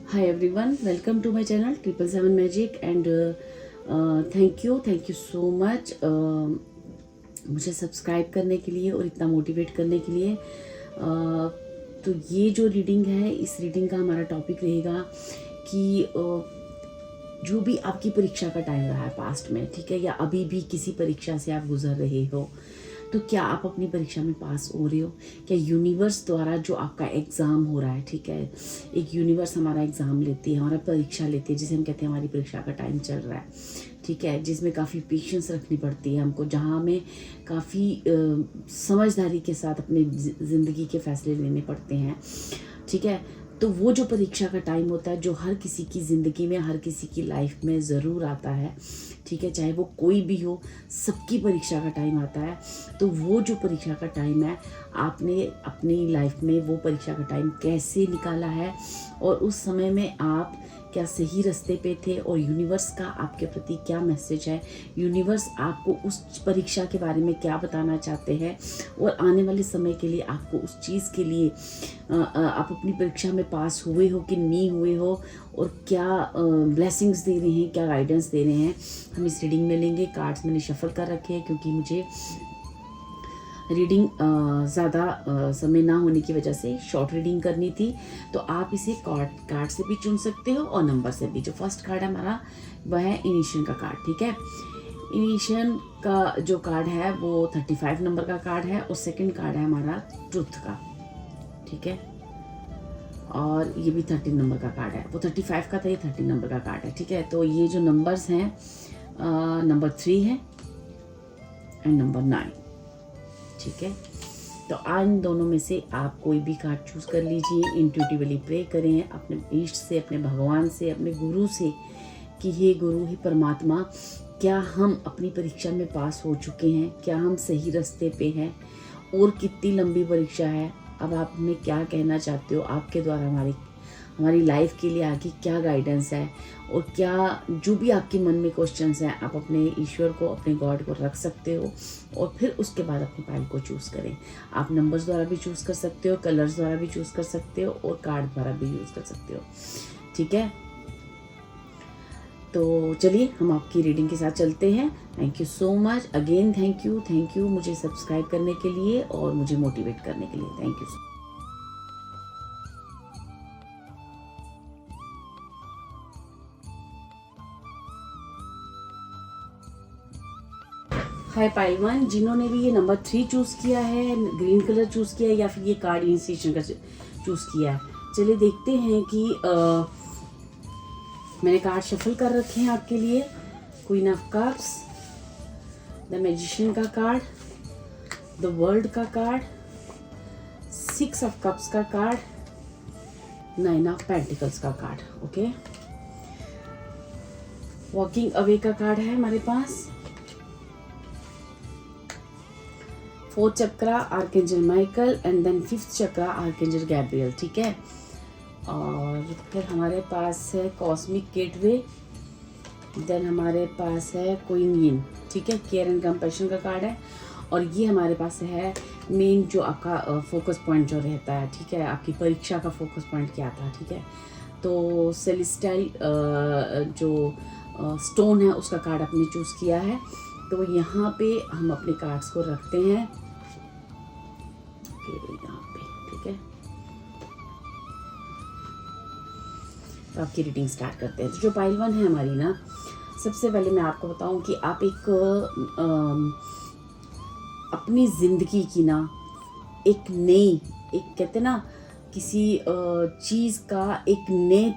Hi everyone, welcome to my channel 777 Magic and thank you so much मुझे subscribe करने के लिए और इतना मोटिवेट करने के लिए। तो ये जो रीडिंग है, इस रीडिंग का हमारा टॉपिक रहेगा कि जो भी आपकी परीक्षा का टाइम रहा है पास्ट में, ठीक है, या अभी भी किसी परीक्षा से आप गुजर रहे हो, तो क्या आप अपनी परीक्षा में पास हो रहे हो? क्या यूनिवर्स द्वारा जो आपका एग्ज़ाम हो रहा है, ठीक है, एक यूनिवर्स हमारा एग्ज़ाम लेती है, हमारा परीक्षा लेती है, जिसे हम कहते हैं हमारी परीक्षा का टाइम चल रहा है, ठीक है, जिसमें काफ़ी पेशेंस रखनी पड़ती है हमको, जहाँ हमें काफ़ी समझदारी के साथ अपनी ज़िंदगी के फैसले लेने पड़ते हैं, ठीक है। तो वो जो परीक्षा का टाइम होता है, जो हर किसी की ज़िंदगी में, हर किसी की लाइफ में ज़रूर आता है, ठीक है, चाहे वो कोई भी हो, सबकी परीक्षा का टाइम आता है। तो वो जो परीक्षा का टाइम है, आपने अपनी लाइफ में वो परीक्षा का टाइम कैसे निकाला है और उस समय में आप क्या सही रास्ते पे थे और यूनिवर्स का आपके प्रति क्या मैसेज है, यूनिवर्स आपको उस परीक्षा के बारे में क्या बताना चाहते हैं और आने वाले समय के लिए आपको उस चीज़ के लिए आप अपनी परीक्षा में पास हुए हो कि नहीं हुए हो और क्या ब्लेसिंग्स दे रहे हैं, क्या गाइडेंस दे रहे हैं, हम इस रीडिंग में लेंगे। कार्ड्स मैंने शफल कर रखे हैं क्योंकि मुझे रीडिंग ज़्यादा समय ना होने की वजह से शॉर्ट रीडिंग करनी थी। तो आप इसे कार्ड से भी चुन सकते हो और नंबर से भी। जो फर्स्ट कार्ड है हमारा वह है इनिशियन का कार्ड, ठीक है। इनिशियन का जो कार्ड है वो 35 नंबर का कार्ड है और सेकंड कार्ड है हमारा ट्रुथ का, ठीक है, और ये भी 13 नंबर का कार्ड है। वो 35 का था, ये 13 नंबर का कार्ड है, ठीक है। तो ये जो नंबर्स हैं, नंबर 3 है एंड नंबर 9, ठीक है। तो इन दोनों में से आप कोई भी कार्ड चूज़ कर लीजिए। इंट्यूटिवली प्रे करें अपने इष्ट से, अपने भगवान से, अपने गुरु से कि हे गुरु, हे परमात्मा, क्या हम अपनी परीक्षा में पास हो चुके हैं? क्या हम सही रास्ते पे हैं? और कितनी लंबी परीक्षा है? अब आप हमें क्या कहना चाहते हो? आपके द्वारा हमारी लाइफ के लिए आगे क्या गाइडेंस है और क्या जो भी आपके मन में क्वेश्चंस हैं, आप अपने ईश्वर को, अपने गॉड को रख सकते हो और फिर उसके बाद अपनी पाइल को चूज़ करें। आप नंबर्स द्वारा भी चूज़ कर सकते हो, कलर्स द्वारा भी चूज़ कर सकते हो और कार्ड द्वारा भी यूज़ कर सकते हो, ठीक है। तो चलिए हम आपकी रीडिंग के साथ चलते हैं। Thank you so much again, thank you मुझे सब्सक्राइब करने के लिए और मुझे मोटिवेट करने के लिए। Thank you. हाय पाइल 1, जिन्होंने भी ये नंबर 3 चूज़ किया है, ग्रीन कलर चूज़ किया है या फिर ये कार्ड इनिशिएशन का चूज़ किया है, चलिए देखते हैं कि मैंने कार्ड शफल कर रखे हैं आपके लिए। Queen of cups, the magician का कार्ड, द वर्ल्ड का कार्ड, 6 ऑफ कप्स का कार्ड, 9 ऑफ पेंटिकल्स का कार्ड, ओके। वॉकिंग अवे का कार्ड है हमारे पास, 4th chakra archangel Michael and then 5th chakra archangel Gabriel, ठीक है। और फिर हमारे पास है कॉस्मिक गेटवे, देन हमारे पास है क्वीन यिन, ठीक है, केयर एंड कंपैशन का कार्ड है। और ये हमारे पास है मेन जो आपका फोकस पॉइंट जो रहता है, ठीक है, आपकी परीक्षा का फोकस पॉइंट क्या था, ठीक है। तो सेलेस्टाइल जो स्टोन है उसका कार्ड आपने चूज़ किया है। तो यहाँ पे हम अपने कार्ड्स को रखते हैं यहाँ पे, ठीक है। तो आपकी रीडिंग स्टार्ट करते हैं। तो जो पाइल 1 है हमारी ना, सबसे पहले मैं आपको बताऊं कि आप एक अपनी ज़िंदगी की ना एक कहते ना, किसी चीज़ का एक नए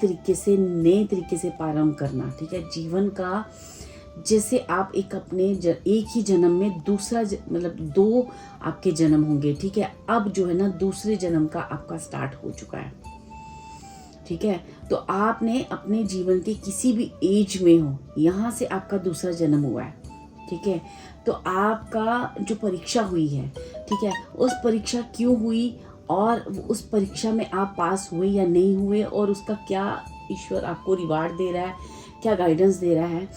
तरीके से प्रारंभ करना, ठीक है, जीवन का। जैसे आप एक ही जन्म में दूसरा मतलब 2 आपके जन्म होंगे, ठीक है। अब जो है ना, दूसरे जन्म का आपका स्टार्ट हो चुका है, ठीक है। तो आपने अपने जीवन के किसी भी एज में हो, यहाँ से आपका दूसरा जन्म हुआ है, ठीक है। तो आपका जो परीक्षा हुई है, ठीक है, उस परीक्षा क्यों हुई और उस परीक्षा में आप पास हुए या नहीं हुए और उसका क्या ईश्वर आपको रिवार्ड दे रहा है, क्या गाइडेंस दे रहा है,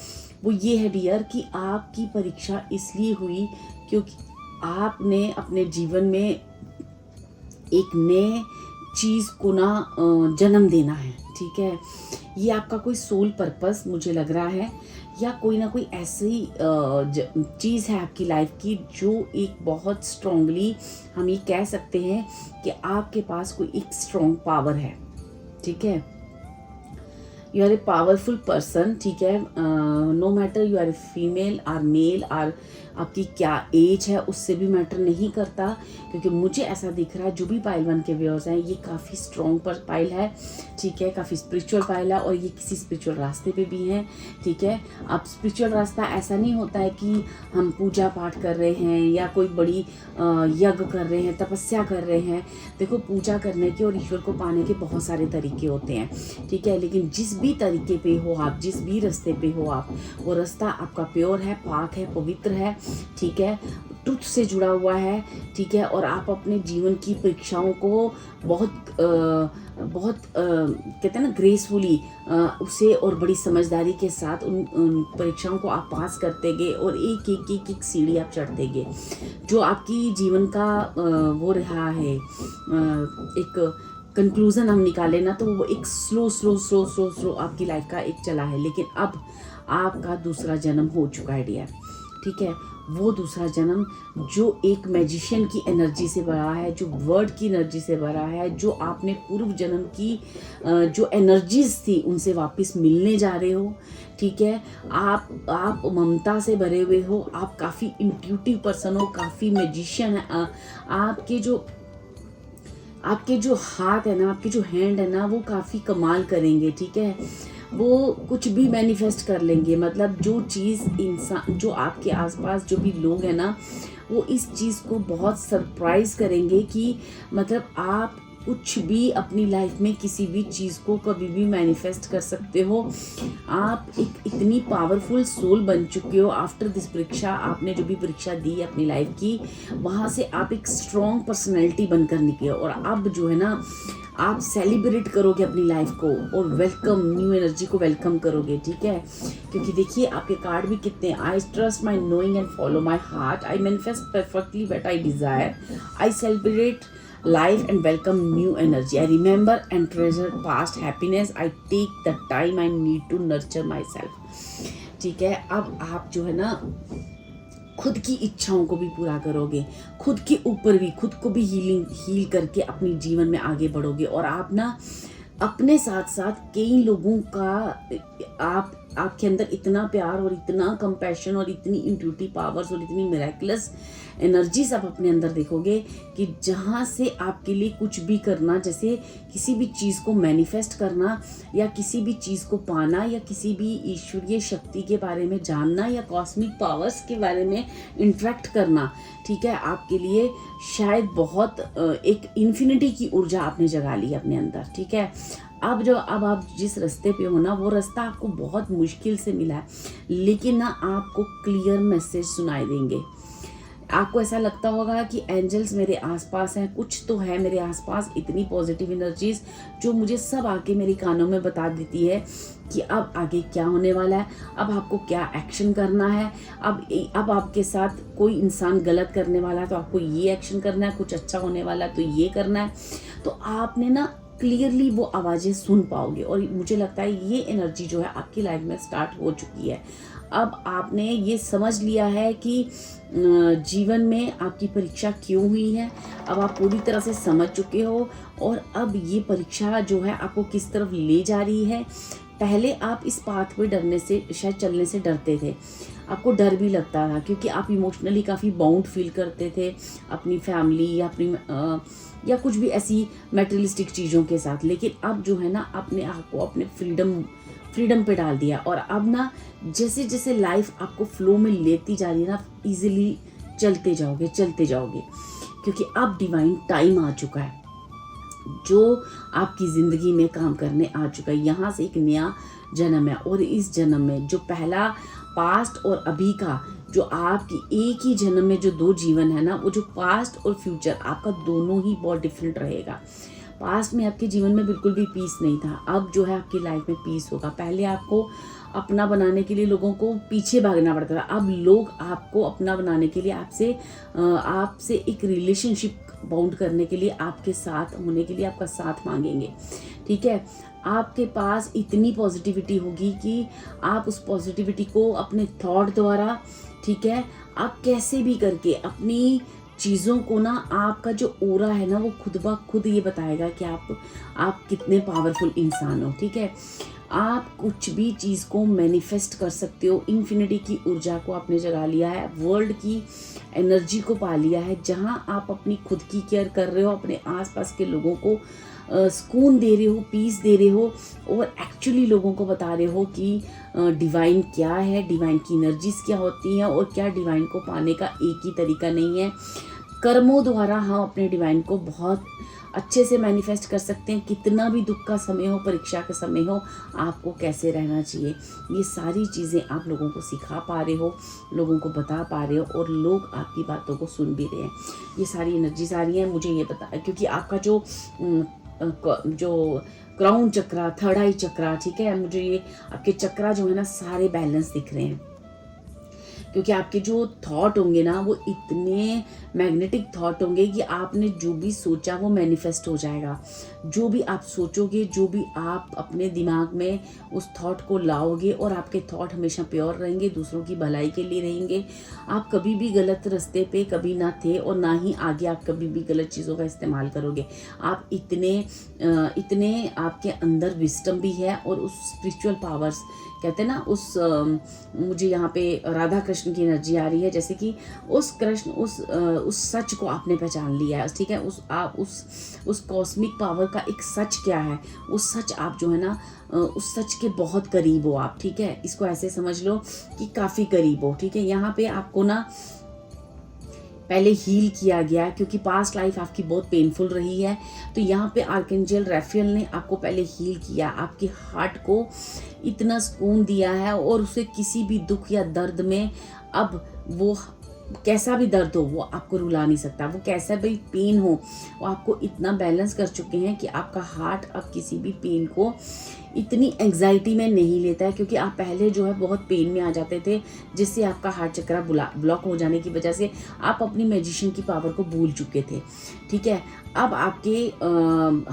वो ये है डियर कि आपकी परीक्षा इसलिए हुई क्योंकि आपने अपने जीवन में एक नए चीज़ को ना जन्म देना है, ठीक है। ये आपका कोई सोल पर्पस मुझे लग रहा है, या कोई ना कोई ऐसी चीज़ है आपकी लाइफ की जो एक बहुत स्ट्रांगली हम ये कह सकते हैं कि आपके पास कोई एक स्ट्रॉन्ग पावर है, ठीक है। You are a powerful person, ठीक है। No matter you are a female और मेल, और आपकी क्या एज है उससे भी मैटर नहीं करता, क्योंकि मुझे ऐसा दिख रहा है जो भी पाइल 1 के व्यूअर्स हैं, ये काफ़ी स्ट्रॉन्ग पर पाइल है, ठीक है, काफ़ी स्पिरिचुअल पाइल है, और ये किसी स्पिरिचुअल रास्ते पे भी हैं, ठीक है। अब स्पिरिचुअल रास्ता ऐसा नहीं होता है कि हम पूजा पाठ कर रहे हैं या कोई बड़ी यज्ञ कर रहे हैं, तपस्या कर रहे हैं। देखो, पूजा करने के और ईश्वर को पाने के बहुत सारे तरीके होते हैं, ठीक है, लेकिन जिस भी तरीके पे हो आप, जिस भी रास्ते पे हो आप, वो रास्ता आपका प्योर है, पाक है, पवित्र है, ठीक है, ट्रुथ से जुड़ा हुआ है, ठीक है। और आप अपने जीवन की परीक्षाओं को बहुत कहते हैं ना ग्रेसफुली उसे और बड़ी समझदारी के साथ उन परीक्षाओं को आप पास करते गए, और एक सीढ़ी आप चढ़ते गए। जो आपकी जीवन का वो रहा है, एक कंक्लूजन हम निकाले ना, तो वो एक स्लो आपकी लाइफ का एक चला है, लेकिन अब आपका दूसरा जन्म हो चुका है डियर, ठीक है। वो दूसरा जन्म जो एक मैजिशियन की एनर्जी से भरा है, जो वर्ड की एनर्जी से भरा है, जो आपने पूर्व जन्म की जो एनर्जीज थी उनसे वापस मिलने जा रहे हो, ठीक है। आप ममता से भरे हुए हो, आप काफ़ी इंट्यूटिव पर्सन हो, काफ़ी मैजिशियन है। आपके जो हाथ है ना, आपके जो हैंड है ना, वो काफ़ी कमाल करेंगे, ठीक है। वो कुछ भी मैनिफेस्ट कर लेंगे, मतलब जो चीज़ इंसान, जो आपके आसपास जो भी लोग हैं ना, वो इस चीज़ को बहुत सरप्राइज करेंगे कि मतलब आप कुछ भी अपनी लाइफ में किसी भी चीज़ को कभी भी मैनिफेस्ट कर सकते हो। आप एक इतनी पावरफुल सोल बन चुके हो आफ्टर दिस परीक्षा। आपने जो भी परीक्षा दी है अपनी लाइफ की, वहाँ से आप एक स्ट्रॉन्ग पर्सनैलिटी बनकर निकले, और अब जो है ना, आप सेलिब्रेट करोगे अपनी लाइफ को और वेलकम, न्यू एनर्जी को वेलकम करोगे, ठीक है। क्योंकि देखिए आपके कार्ड भी कितने, I trust my knowing and follow my heart, I manifest perfectly what I Dzire, I celebrate life and welcome new energy, I remember and treasure past happiness, I take the time I need to nurture myself, ठीक है। अब आप जो है ना खुद की इच्छाओं को भी पूरा करोगे, खुद के ऊपर भी, खुद को भी हील करके अपने जीवन में आगे बढ़ोगे, और आप ना अपने साथ साथ कई लोगों का आपके अंदर इतना प्यार और इतना कंपैशन और इतनी इंट्यूटिव पावर्स और इतनी मिरेकलस एनर्जीज आप अपने अंदर देखोगे कि जहाँ से आपके लिए कुछ भी करना, जैसे किसी भी चीज़ को मैनिफेस्ट करना, या किसी भी चीज़ को पाना, या किसी भी ईश्वरीय शक्ति के बारे में जानना, या कॉस्मिक पावर्स के बारे में इंटरेक्ट करना, ठीक है, आपके लिए शायद बहुत एक इन्फिनिटी की ऊर्जा आपने जगा ली अपने अंदर, ठीक है। अब आप जिस रास्ते पे हो ना, वो रास्ता आपको बहुत मुश्किल से मिला है, लेकिन ना आपको क्लियर मैसेज सुनाई देंगे। आपको ऐसा लगता होगा कि एंजल्स मेरे आसपास हैं, कुछ तो है मेरे आसपास, इतनी पॉजिटिव एनर्जीज जो मुझे सब आके मेरे कानों में बता देती है कि अब आगे क्या होने वाला है, अब आपको क्या एक्शन करना है, अब आपके साथ कोई इंसान गलत करने वाला है तो आपको ये एक्शन करना है, कुछ अच्छा होने वाला है तो ये करना है। तो आपने ना क्लियरली वो आवाज़ें सुन पाओगे, और मुझे लगता है ये एनर्जी जो है आपकी लाइफ में स्टार्ट हो चुकी है। अब आपने ये समझ लिया है कि जीवन में आपकी परीक्षा क्यों हुई है, अब आप पूरी तरह से समझ चुके हो, और अब ये परीक्षा जो है आपको किस तरफ ले जा रही है। पहले आप इस पाथ पे डरने से, शायद चलने से डरते थे, आपको डर भी लगता था, क्योंकि आप इमोशनली काफ़ी बाउंड फील करते थे अपनी फैमिली या या कुछ भी ऐसी मटेरियलिस्टिक चीज़ों के साथ। लेकिन अब जो है ना, अपने आप को अपने फ्रीडम पे डाल दिया, और अब ना जैसे जैसे लाइफ आपको फ्लो में लेती जा रही है ना, इजीली चलते जाओगे, क्योंकि अब डिवाइन टाइम आ चुका है जो आपकी ज़िंदगी में काम करने आ चुका है। यहाँ से एक नया जन्म है, और इस जन्म में जो पहला पास्ट और अभी का जो आपकी एक ही जन्म में जो 2 जीवन है ना, वो जो पास्ट और फ्यूचर आपका दोनों ही बहुत डिफरेंट रहेगा। पास्ट में आपके जीवन में बिल्कुल भी पीस नहीं था, अब जो है आपकी लाइफ में पीस होगा। पहले आपको अपना बनाने के लिए लोगों को पीछे भागना पड़ता था, अब लोग आपको अपना बनाने के लिए आपसे एक रिलेशनशिप बाउंड करने के लिए, आपके साथ होने के लिए आपका साथ मांगेंगे, ठीक ठीक है। आपके पास इतनी पॉजिटिविटी होगी कि आप उस पॉजिटिविटी को अपने थॉट द्वारा, ठीक है, आप कैसे भी करके अपनी चीज़ों को ना, आपका जो ऑरा है ना वो खुद ब खुद ये बताएगा कि आप कितने पावरफुल इंसान हो, ठीक है। आप कुछ भी चीज़ को मैनिफेस्ट कर सकते हो। इन्फिनिटी की ऊर्जा को आपने जगा लिया है, वर्ल्ड की एनर्जी को पा लिया है, जहाँ आप अपनी खुद की केयर कर रहे हो, अपने आसपास के लोगों को सुकून दे रहे हो, पीस दे रहे हो, और एक्चुअली लोगों को बता रहे हो कि डिवाइन क्या है, डिवाइन की एनर्जीज क्या होती हैं, और क्या डिवाइन को पाने का एक ही तरीका नहीं है। कर्मों द्वारा हम अपने डिवाइन को बहुत अच्छे से मैनिफेस्ट कर सकते हैं। कितना भी दुख का समय हो, परीक्षा का समय हो, आपको कैसे रहना चाहिए, ये सारी चीज़ें आप लोगों को सिखा पा रहे हो, लोगों को बता पा रहे हो, और लोग आपकी बातों को सुन भी रहे हैं। ये सारी एनर्जीज आ रही हैं, मुझे ये पता, क्योंकि आपका जो क्राउन चक्रा, थर्ड आई चक्रा, ठीक है, मुझे ये आपके चक्रा जो है ना सारे बैलेंस दिख रहे हैं, क्योंकि आपके जो थॉट होंगे ना वो इतने मैग्नेटिक थॉट होंगे कि आपने जो भी सोचा वो मैनिफेस्ट हो जाएगा। जो भी आप सोचोगे, जो भी आप अपने दिमाग में उस थॉट को लाओगे, और आपके थॉट हमेशा प्योर रहेंगे, दूसरों की भलाई के लिए रहेंगे। आप कभी भी गलत रास्ते पे कभी ना थे, और ना ही आगे आप कभी भी गलत चीज़ों का इस्तेमाल करोगे। आप इतने आपके अंदर विस्डम भी है, और उस स्पिरिचुअल पावर्स कहते हैं ना, मुझे यहाँ पे राधा कृष्ण की एनर्जी आ रही है, जैसे कि उस कृष्ण, उस सच को आपने पहचान लिया है, ठीक है। उस कॉस्मिक पावर का एक सच क्या है, उस सच आप जो है ना, उस सच के बहुत करीब हो आप, ठीक है। इसको ऐसे समझ लो कि काफ़ी करीब हो, ठीक है। यहाँ पे आपको ना पहले हील किया गया, क्योंकि पास्ट लाइफ आपकी बहुत पेनफुल रही है, तो यहाँ पे आर्कएंजल राफेल ने आपको पहले हील किया, आपके हार्ट को इतना सुकून दिया है, और उसे किसी भी दुख या दर्द में, अब वो कैसा भी दर्द हो वो आपको रुला नहीं सकता, वो कैसा भी पेन हो वो आपको इतना बैलेंस कर चुके हैं कि आपका हार्ट अब किसी भी पेन को इतनी एंग्जाइटी में नहीं लेता है। क्योंकि आप पहले जो है बहुत पेन में आ जाते थे, जिससे आपका हार्ट चक्रा ब्लॉक हो जाने की वजह से आप अपनी मैजिशियन की पावर को भूल चुके थे, ठीक है। अब आपके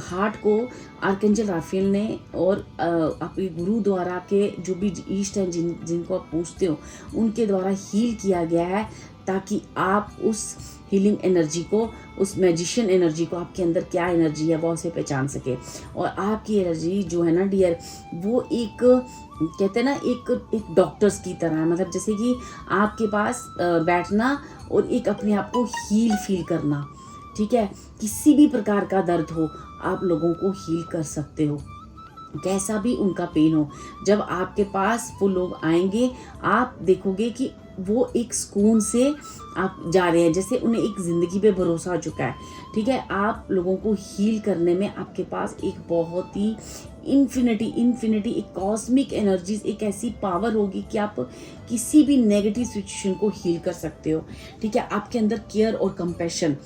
हार्ट को आर्कएंजल राफेल ने और आपके गुरु द्वारा, आपके जो भी ईस्ट हैं जिनको आप पूछते हो, उनके द्वारा हील किया गया है, ताकि आप उस हीलिंग एनर्जी को, उस मैजिशियन एनर्जी को, आपके अंदर क्या एनर्जी है वो उसे पहचान सके। और आपकी एनर्जी जो है ना डियर, वो एक कहते हैं ना, एक डॉक्टर्स की तरह है, मतलब जैसे कि आपके पास बैठना और एक अपने आप को हील फील करना, ठीक है। किसी भी प्रकार का दर्द हो आप लोगों को हील कर सकते हो, कैसा भी उनका पेन हो। जब आपके पास वो लोग आएंगे, आप देखोगे कि वो एक सुकून से आप जा रहे हैं, जैसे उन्हें एक ज़िंदगी पे भरोसा हो चुका है, ठीक है। आप लोगों को हील करने में आपके पास एक बहुत ही इन्फिनिटी एक कॉस्मिक एनर्जीज, एक ऐसी पावर होगी कि आप किसी भी नेगेटिव सिचुएशन को हील कर सकते हो, ठीक है। आपके अंदर केयर और कंपैशन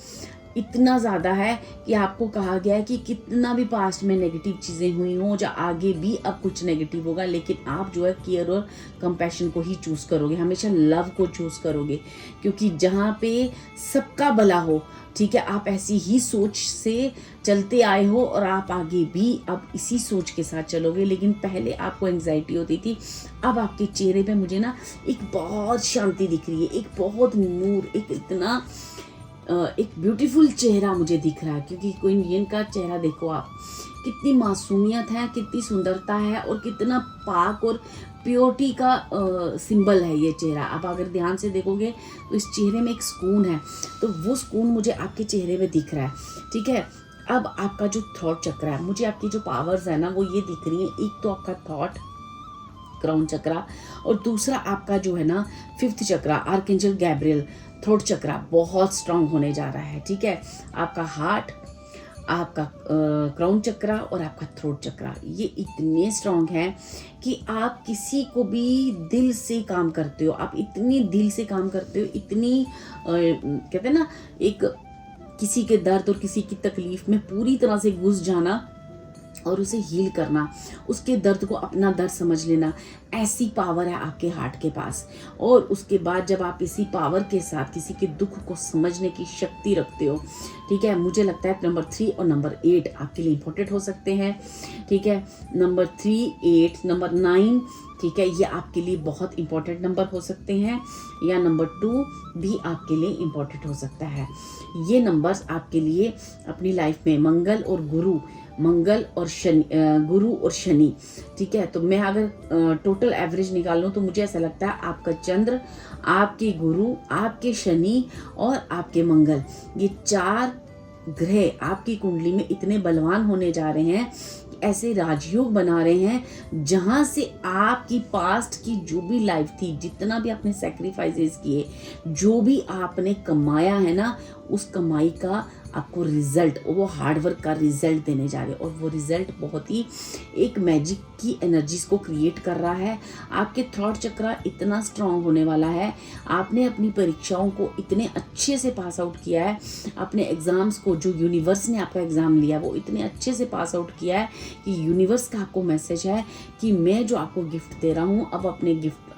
इतना ज़्यादा है कि आपको कहा गया है कि कितना भी पास्ट में नेगेटिव चीज़ें हुई हों, या आगे भी अब कुछ नेगेटिव होगा, लेकिन आप जो है केयर और कंपैशन को ही चूज़ करोगे, हमेशा लव को चूज़ करोगे, क्योंकि जहाँ पे सबका भला हो, ठीक है, आप ऐसी ही सोच से चलते आए हो, और आप आगे भी अब इसी सोच के साथ चलोगे। लेकिन पहले आपको एंग्जाइटी होती थी, अब आपके चेहरे पे मुझे ना एक बहुत शांति दिख रही है, एक बहुत नूर, एक ब्यूटीफुल चेहरा मुझे दिख रहा है। क्योंकि क्वीन का चेहरा देखो आप, कितनी मासूमियत है, कितनी सुंदरता है, और कितना पाक और प्योरिटी का सिंबल है ये चेहरा। आप अगर ध्यान से देखोगे तो इस चेहरे में एक सुकून है, तो वो सुकून मुझे आपके चेहरे में दिख रहा है, ठीक है। अब आपका जो थॉट चक्र है, मुझे आपकी जो पावर्स है ना वो ये दिख रही है। एक तो आपका थॉट, क्राउन चक्रा, और दूसरा आपका जो है ना 5th chakra, archangel Gabriel, throat चक्रा बहुत स्ट्रांग होने जा रहा है, ठीक है। आपका हार्ट, आपका क्राउन चक्रा और आपका थ्रोट चक्रा, ये इतने स्ट्रांग हैं कि आप किसी को भी दिल से काम करते हो, आप इतनी दिल से काम करते हो, इतनी कहते हैं ना, एक किसी के दर्द और किसी की तकलीफ में पूरी तरह से घुस जाना, और उसे हील करना, उसके दर्द को अपना दर्द समझ लेना, ऐसी पावर है आपके हार्ट के पास। और उसके बाद जब आप इसी पावर के साथ किसी के दुख को समझने की शक्ति रखते हो, ठीक है, मुझे लगता है नंबर 3 और नंबर 8 आपके लिए इंपॉर्टेंट हो सकते हैं, ठीक है। नंबर 3, 8, नंबर 9, ठीक है, ये आपके लिए बहुत इंपॉर्टेंट नंबर हो सकते हैं, या नंबर 2 भी आपके लिए इंपॉर्टेंट हो सकता है। ये नंबर्स आपके लिए अपनी लाइफ में मंगल और शनि, गुरु और शनि, ठीक है। तो मैं अगर टोटल एवरेज निकालूं तो मुझे ऐसा लगता है आपका चंद्र, आपके गुरु, आपके शनि और आपके मंगल, ये 4 ग्रह आपकी कुंडली में इतने बलवान होने जा रहे हैं, ऐसे राजयोग बना रहे हैं जहां से आपकी पास्ट की जो भी लाइफ थी, जितना भी आपने सैक्रिफाइसेस किए, जो भी आपने कमाया है ना, उस कमाई का आपको रिजल्ट, वो हार्डवर्क का रिजल्ट देने जा रहे हैं। और वो रिजल्ट बहुत ही एक मैजिक की एनर्जीज को क्रिएट कर रहा है। आपके थॉट चक्र इतना स्ट्रांग होने वाला है, आपने अपनी परीक्षाओं को इतने अच्छे से पास आउट किया है, अपने एग्जाम्स को, जो यूनिवर्स ने आपका एग्जाम लिया वो इतने अच्छे से पास आउट किया है कि यूनिवर्स का आपको मैसेज है कि मैं जो आपको गिफ्ट दे रहा हूँ, अब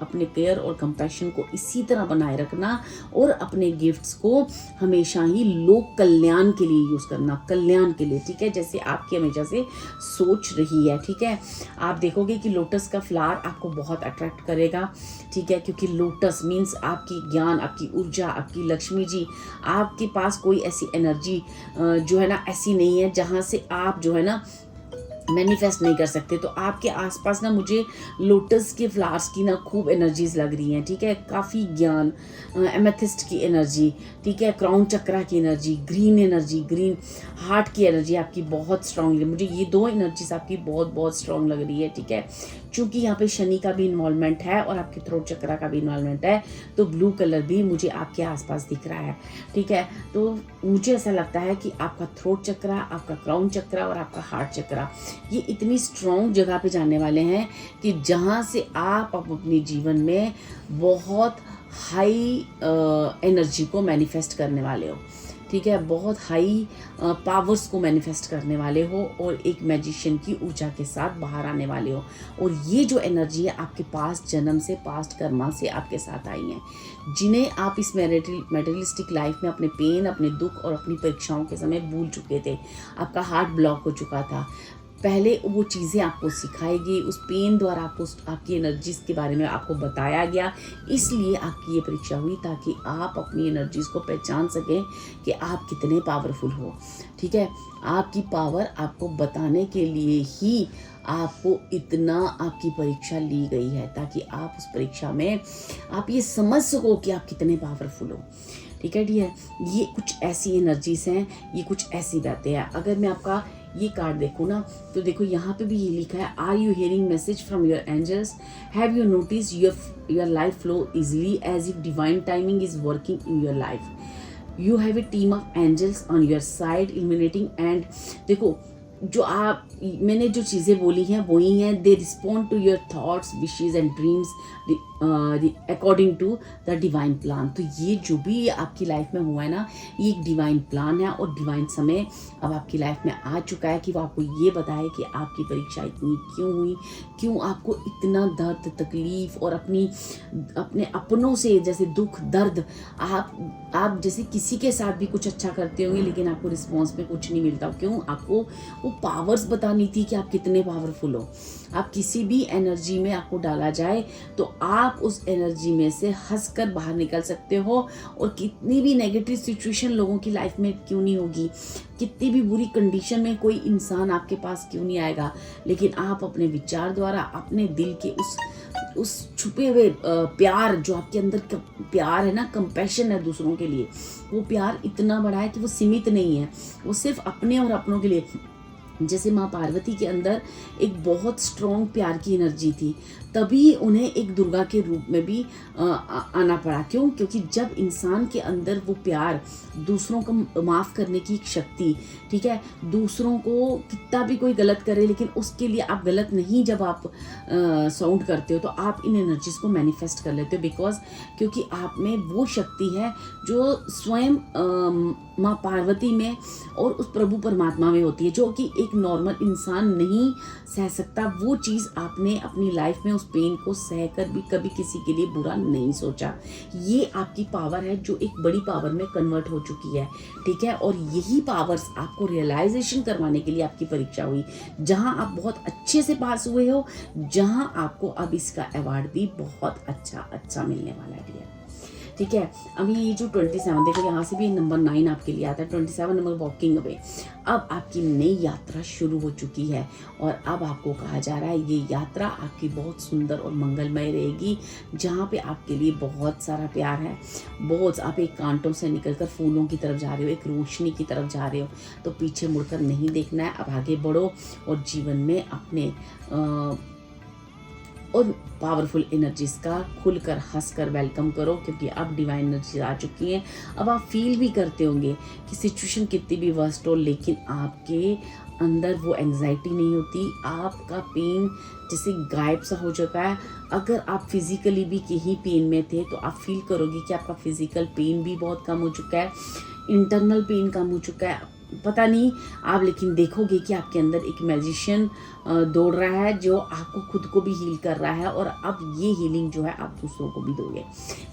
अपने केयर और कंपैशन को इसी तरह बनाए रखना, और अपने गिफ्ट्स को हमेशा ही लोक कल्याण के लिए यूज करना, कल्याण के लिए, ठीक है, जैसे आपकी हमेशा से सोच रही है, ठीक है। आप देखोगे कि लोटस का फ्लावर आपको बहुत अट्रैक्ट करेगा, ठीक है, क्योंकि लोटस मीन्स आपकी ज्ञान, आपकी ऊर्जा, आपकी लक्ष्मी जी। आपके पास कोई ऐसी एनर्जी जो है ना ऐसी नहीं है जहाँ से आप जो है ना मैनिफेस्ट नहीं कर सकते। तो आपके आसपास ना मुझे लोटस के फ्लावर्स की ना खूब एनर्जीज लग रही हैं, ठीक है, काफ़ी ज्ञान, एमेथिस्ट की एनर्जी, ठीक है, क्राउन चक्रा की एनर्जी, ग्रीन हार्ट की एनर्जी आपकी बहुत स्ट्रांग है। मुझे ये 2 एनर्जीज आपकी बहुत बहुत स्ट्रांग लग रही है, ठीक है, क्योंकि यहाँ पे शनि का भी इन्वॉल्वमेंट है और आपके थ्रोट चक्रा का भी इन्वॉल्वमेंट है, तो ब्लू कलर भी मुझे आपके आसपास दिख रहा है, ठीक है। तो मुझे ऐसा लगता है कि आपका थ्रोट चक्रा, आपका क्राउन चक्रा और आपका हार्ट चक्रा, ये इतनी स्ट्रॉन्ग जगह पे जाने वाले हैं कि जहाँ से आप अपने जीवन में बहुत हाई एनर्जी को मैनिफेस्ट करने वाले हो, ठीक है, बहुत हाई पावर्स को मैनिफेस्ट करने वाले हो और एक मैजिशियन की ऊर्जा के साथ बाहर आने वाले हो। और ये जो एनर्जी है आपके पास जन्म से, पास्ट कर्मा से आपके साथ आई है, जिन्हें आप इस मेटेरियलिस्टिक लाइफ में अपने पेन, अपने दुख और अपनी परीक्षाओं के समय भूल चुके थे। आपका हार्ट ब्लॉक हो चुका था, पहले वो चीज़ें आपको सिखाई गई, उस पेन द्वारा आपको आपकी एनर्जीज के बारे में आपको बताया गया, इसलिए आपकी ये परीक्षा हुई ताकि आप अपनी एनर्जीज को पहचान सकें कि आप कितने पावरफुल हो, ठीक है। आपकी पावर आपको बताने के लिए ही आपको इतना आपकी परीक्षा ली गई है, ताकि आप उस परीक्षा में आप ये समझ सको कि आप कितने पावरफुल हो, ठीक है डियर। ये कुछ ऐसी एनर्जीज हैं, ये कुछ ऐसी बातें हैं। अगर मैं आपका ये कार्ड देखो ना, तो देखो यहाँ पे भी ये लिखा है, are you hearing message from your angels, have you notice your life flow easily as if divine timing is working in your life, you have a team of angels on your side illuminating. And देखो जो मैंने जो चीज़ें बोली हैं वही हैं, they respond to your thoughts, wishes and dreams according to the divine plan. तो ये जो भी आपकी लाइफ में हुआ है ना, ये एक डिवाइन प्लान है और डिवाइन समय अब आपकी लाइफ में आ चुका है कि वो आपको ये बताए कि आपकी परीक्षा इतनी क्यों हुई, क्यों आपको इतना दर्द, तकलीफ और अपने अपनों से जैसे दुख, दर्द, आप जैसे किसी के साथ भी कुछ अच्छा करते होंगे लेकिन आपको रिस्पॉन्स में कुछ नहीं मिलता, क्यों? आपको वो पावर्स बतानी थी कि आप कितने पावरफुल हो। आप किसी भी एनर्जी में आपको डाला जाए तो आप उस एनर्जी में से हंसकर बाहर निकल सकते हो, और कितनी भी नेगेटिव सिचुएशन लोगों की लाइफ में क्यों नहीं होगी, कितनी भी बुरी कंडीशन में कोई इंसान आपके पास क्यों नहीं आएगा, लेकिन आप अपने विचार द्वारा अपने दिल के उस छुपे हुए प्यार, जो आपके अंदर प्यार है ना, कंपैशन है दूसरों के लिए, वो प्यार इतना बड़ा है कि वो सीमित नहीं है, वो सिर्फ अपने और अपनों के लिए। जैसे माँ पार्वती के अंदर एक बहुत स्ट्रॉन्ग प्यार की एनर्जी थी, तभी उन्हें एक दुर्गा के रूप में भी आना पड़ा। क्यों? क्योंकि जब इंसान के अंदर वो प्यार, दूसरों को माफ़ करने की एक शक्ति, ठीक है, दूसरों को कितना भी कोई गलत करे लेकिन उसके लिए आप गलत नहीं, जब आप साउंड करते हो तो आप इन एनर्जीज को मैनिफेस्ट कर लेते हो, बिकॉज क्योंकि आप में वो शक्ति है जो स्वयं माँ पार्वती में और उस प्रभु परमात्मा में होती है, जो कि एक नॉर्मल इंसान नहीं सह सकता। वो चीज़ आपने अपनी लाइफ में उस पेन को सह कर भी कभी किसी के लिए बुरा नहीं सोचा। ये आपकी पावर है जो एक बड़ी पावर में कन्वर्ट हो चुकी है, ठीक है। और यही पावर्स आपको रियलाइजेशन करवाने के लिए आपकी परीक्षा हुई, जहाँ आप बहुत अच्छे से पास हुए हो, जहाँ आपको अब इसका अवार्ड भी बहुत अच्छा मिलने वाला है डियर, ठीक है। अभी ये जो 27 देखो, यहाँ से भी नंबर 9 आपके लिए आता है, 27 नंबर वॉकिंग अवे। अब आपकी नई यात्रा शुरू हो चुकी है और अब आपको कहा जा रहा है ये यात्रा आपकी बहुत सुंदर और मंगलमय रहेगी, जहाँ पे आपके लिए बहुत सारा प्यार है। बहुत आप एक कांटों से निकलकर फूलों की तरफ जा रहे हो, एक रोशनी की तरफ जा रहे हो, तो पीछे मुड़कर नहीं देखना है। अब आगे बढ़ो और जीवन में अपने और पावरफुल एनर्जीज का खुलकर हंसकर वेलकम करो, क्योंकि अब डिवाइन एनर्जी आ चुकी है। अब आप फील भी करते होंगे कि सिचुएशन कितनी भी वर्स्ट हो, लेकिन आपके अंदर वो एंजाइटी नहीं होती, आपका पेन जैसे गायब सा हो चुका है। अगर आप फिजिकली भी कहीं पेन में थे तो आप फील करोगे कि आपका फिजिकल पेन भी बहुत कम हो चुका है, इंटरनल पेन कम हो चुका है, पता नहीं आप, लेकिन देखोगे कि आपके अंदर एक मैजिशियन दौड़ रहा है जो आपको खुद को भी हील कर रहा है। और अब ये हीलिंग जो है आप दूसरों को भी दोगे,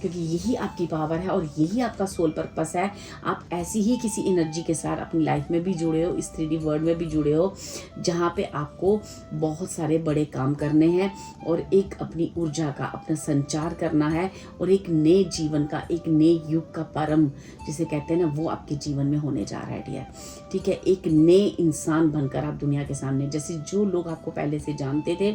क्योंकि यही आपकी पावर है और यही आपका सोल पर्पस है। आप ऐसी ही किसी एनर्जी के साथ अपनी लाइफ में भी जुड़े हो, इस 3D वर्ल्ड में भी जुड़े हो, जहाँ पे आपको बहुत सारे बड़े काम करने हैं और एक अपनी ऊर्जा का अपना संचार करना है और एक नए जीवन का, एक नए युग का प्रारंभ जिसे कहते हैं ना, वो आपके जीवन में होने जा रहा है डियर, ठीक है। एक नए इंसान बनकर आप दुनिया के सामने, जैसे जो लोग आपको पहले से जानते थे,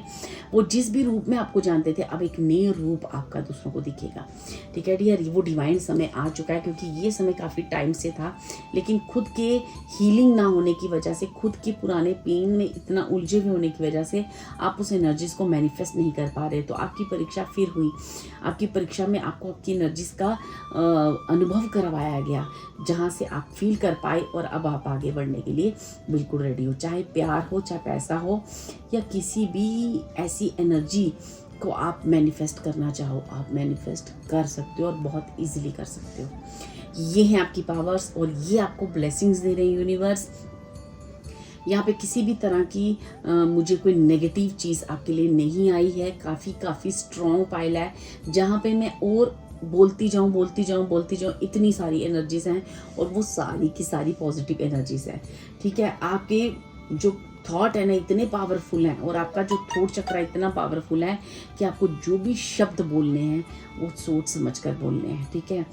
वो जिस भी रूप में आपको जानते थे, अब एक नए रूप आपका दूसरों को दिखेगा, ठीक है डियर। वो डिवाइन समय आ चुका है, क्योंकि ये समय काफ़ी टाइम से था, लेकिन खुद के हीलिंग ना होने की वजह से, खुद के पुराने पेन में इतना उलझे हुए होने की वजह से आप उस एनर्जीज को मैनिफेस्ट नहीं कर पा रहे। तो आपकी परीक्षा फिर हुई। आपकी परीक्षा में आपको आपकी एनर्जीज का अनुभव करवाया गया, जहाँ से आप फील कर पाए और अब आप आगे बढ़ने के लिए बिल्कुल रेडी हो। चाहे प्यार हो, चाहे पैसा हो, या किसी भी ऐसी एनर्जी को आप मैनिफेस्ट करना चाहो, आप मैनिफेस्ट कर सकते हो और बहुत इजीली कर सकते हो। ये हैं आपकी पावर्स और ये आपको ब्लेसिंग्स दे रहे हैं यूनिवर्स। यहाँ पे किसी भी तरह की मुझे कोई नेगेटिव चीज़ आपके लिए नहीं आई है। काफ़ी स्ट्रॉन्ग पाइल है, जहाँ पे मैं और बोलती जाऊँ, इतनी सारी एनर्जीज हैं और वो सारी की सारी पॉजिटिव एनर्जीज हैं, ठीक है। आपके जो थॉट है ना इतने पावरफुल हैं और आपका जो थॉट चक्र इतना पावरफुल है कि आपको जो भी शब्द बोलने हैं वो सोच समझ कर बोलने हैं, ठीक है।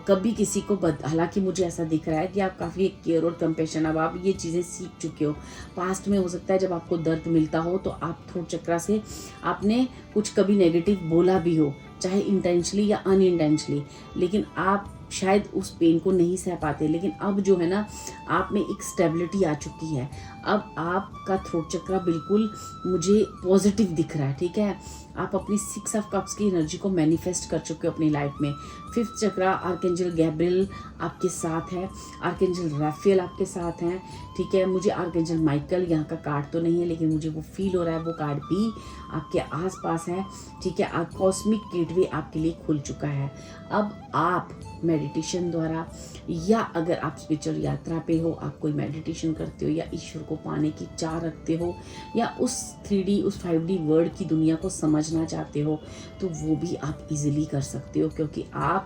कभी किसी को हालांकि मुझे ऐसा दिख रहा है कि आप काफ़ी केयर और कंपेशन, अब आप ये चीज़ें सीख चुके हो। पास्ट में हो सकता है जब आपको दर्द मिलता हो तो आप थॉट चक्र से आपने कुछ कभी नेगेटिव बोला भी हो, चाहे इंटेंशनली या अनइंटेंशनली, लेकिन आप शायद उस पेन को नहीं सह पाते। लेकिन अब जो है ना, आप में एक स्टेबिलिटी आ चुकी है। अब आपका थ्रोट चक्र बिल्कुल मुझे पॉजिटिव दिख रहा है, ठीक है। आप अपनी 6 ऑफ कप्स की एनर्जी को मैनिफेस्ट कर चुके हो अपनी लाइफ में। 5th चक्र आर्कएंजल गैब्रियल आपके साथ है, आर्कएंजल राफेल आपके साथ हैं, ठीक है। मुझे आर्कएंजल माइकल यहाँ का कार्ड तो नहीं है, लेकिन मुझे वो फील हो रहा है वो कार्ड भी आपके आसपास है, ठीक है। आप कॉस्मिक गेटवे आपके लिए खुल चुका है। अब आप मेडिटेशन द्वारा, या अगर आप स्पिरिचुअल यात्रा पे हो, आप कोई मेडिटेशन करते हो या ईश्वर को पाने की चाह रखते हो, या उस 3D उस 5D वर्ल्ड की दुनिया को समझना चाहते हो, तो वो भी आप इजीली कर सकते हो। क्योंकि आप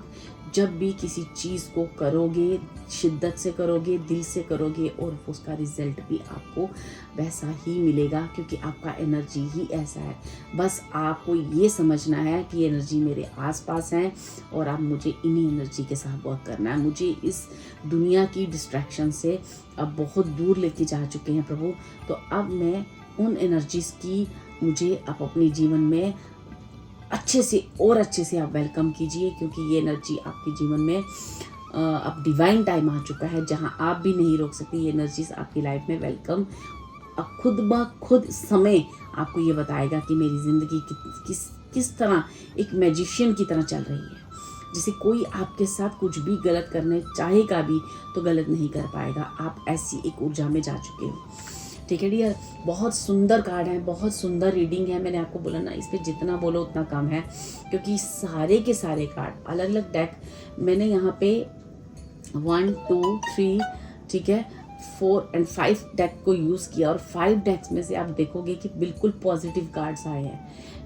जब भी किसी चीज़ को करोगे, शिद्दत से करोगे, दिल से करोगे, और उसका रिजल्ट भी आपको वैसा ही मिलेगा, क्योंकि आपका एनर्जी ही ऐसा है। बस आपको ये समझना है कि एनर्जी मेरे आसपास है और अब मुझे इन्हीं एनर्जी के साथ वर्क करना है। मुझे इस दुनिया की डिस्ट्रैक्शन से अब बहुत दूर लेके जा चुके हैं प्रभु, तो अब मैं उन एनर्जीज़ की, मुझे अब अपने जीवन में अच्छे से आप वेलकम कीजिए, क्योंकि ये एनर्जी आपके जीवन में अब डिवाइन टाइम आ चुका है, जहां आप भी नहीं रोक सकते। ये एनर्जीज आपकी लाइफ में वेलकम। अब खुद ब खुद समय आपको ये बताएगा कि मेरी ज़िंदगी किस तरह एक मैजिशियन की तरह चल रही है। जैसे कोई आपके साथ कुछ भी गलत करने चाहेगा भी तो गलत नहीं कर पाएगा। आप ऐसी एक ऊर्जा में जा चुके हो, ठीक है डियर। बहुत सुंदर कार्ड है, बहुत सुंदर रीडिंग है। मैंने आपको बोला ना, इस पर जितना बोलो उतना कम है, क्योंकि सारे के सारे कार्ड अलग अलग डेक मैंने यहाँ पे 1 2 3, ठीक है, 4 एंड 5 डेक को यूज़ किया और 5 डेक्स में से आप देखोगे कि बिल्कुल पॉजिटिव कार्ड्स आए हैं,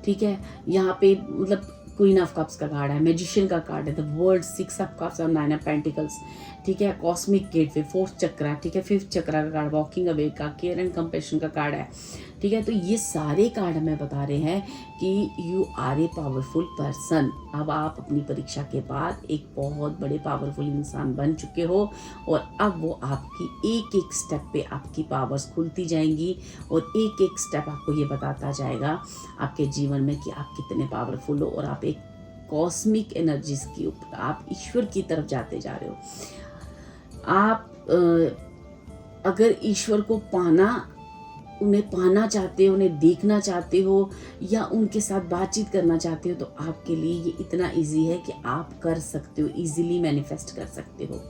ठीक है। यहाँ पे मतलब क्वीन ऑफ कप्स का कार्ड है, मैजिशियन का कार्ड है, द वर्ल्ड, 6 ऑफ कप्स और 9 ऑफ पेंटिकल्स, ठीक है, कॉस्मिक गेटवे, 4th चक्रा, ठीक है, 5th चक्रा का कार्ड, वॉकिंग अवे का, केयर एंड कंपैशन का कार्ड है, ठीक है। तो ये सारे कार्ड हमें बता रहे हैं कि you are a powerful person. अब आप अपनी परीक्षा के बाद एक बहुत बड़े पावरफुल इंसान बन चुके हो और अब वो आपकी एक एक स्टेप पे आपकी पावर्स खुलती जाएंगी और एक एक स्टेप आपको ये बताता जाएगा आपके जीवन में कि आप कितने पावरफुल हो और आप एक कॉस्मिक एनर्जीज की ऊपर, आप ईश्वर की तरफ जाते जा रहे हो। आप अगर ईश्वर को उन्हें पाना चाहते हो, उन्हें देखना चाहते हो या उनके साथ बातचीत करना चाहते हो तो आपके लिए ये इतना इजी है कि आप कर सकते हो, इजीली मैनिफेस्ट कर सकते हो।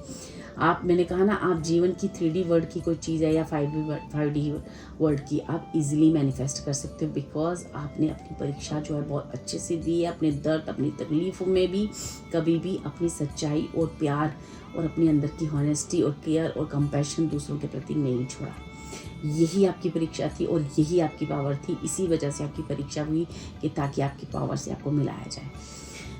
आप, मैंने कहा ना, आप जीवन की 3D वर्ल्ड की कोई चीज़ है या 5D वर्ल्ड की आप इजीली मैनिफेस्ट कर सकते हो, बिकॉज आपने अपनी परीक्षा जो है बहुत अच्छे से दी है। अपने दर्द, अपनी तकलीफ़ों में भी कभी भी अपनी सच्चाई और प्यार और अपने अंदर की हॉनेस्टी और केयर और कंपैशन दूसरों के प्रति नहीं छोड़ा। यही आपकी परीक्षा थी और यही आपकी पावर थी। इसी वजह से आपकी परीक्षा हुई कि ताकि आपकी पावर से आपको मिलाया जाए,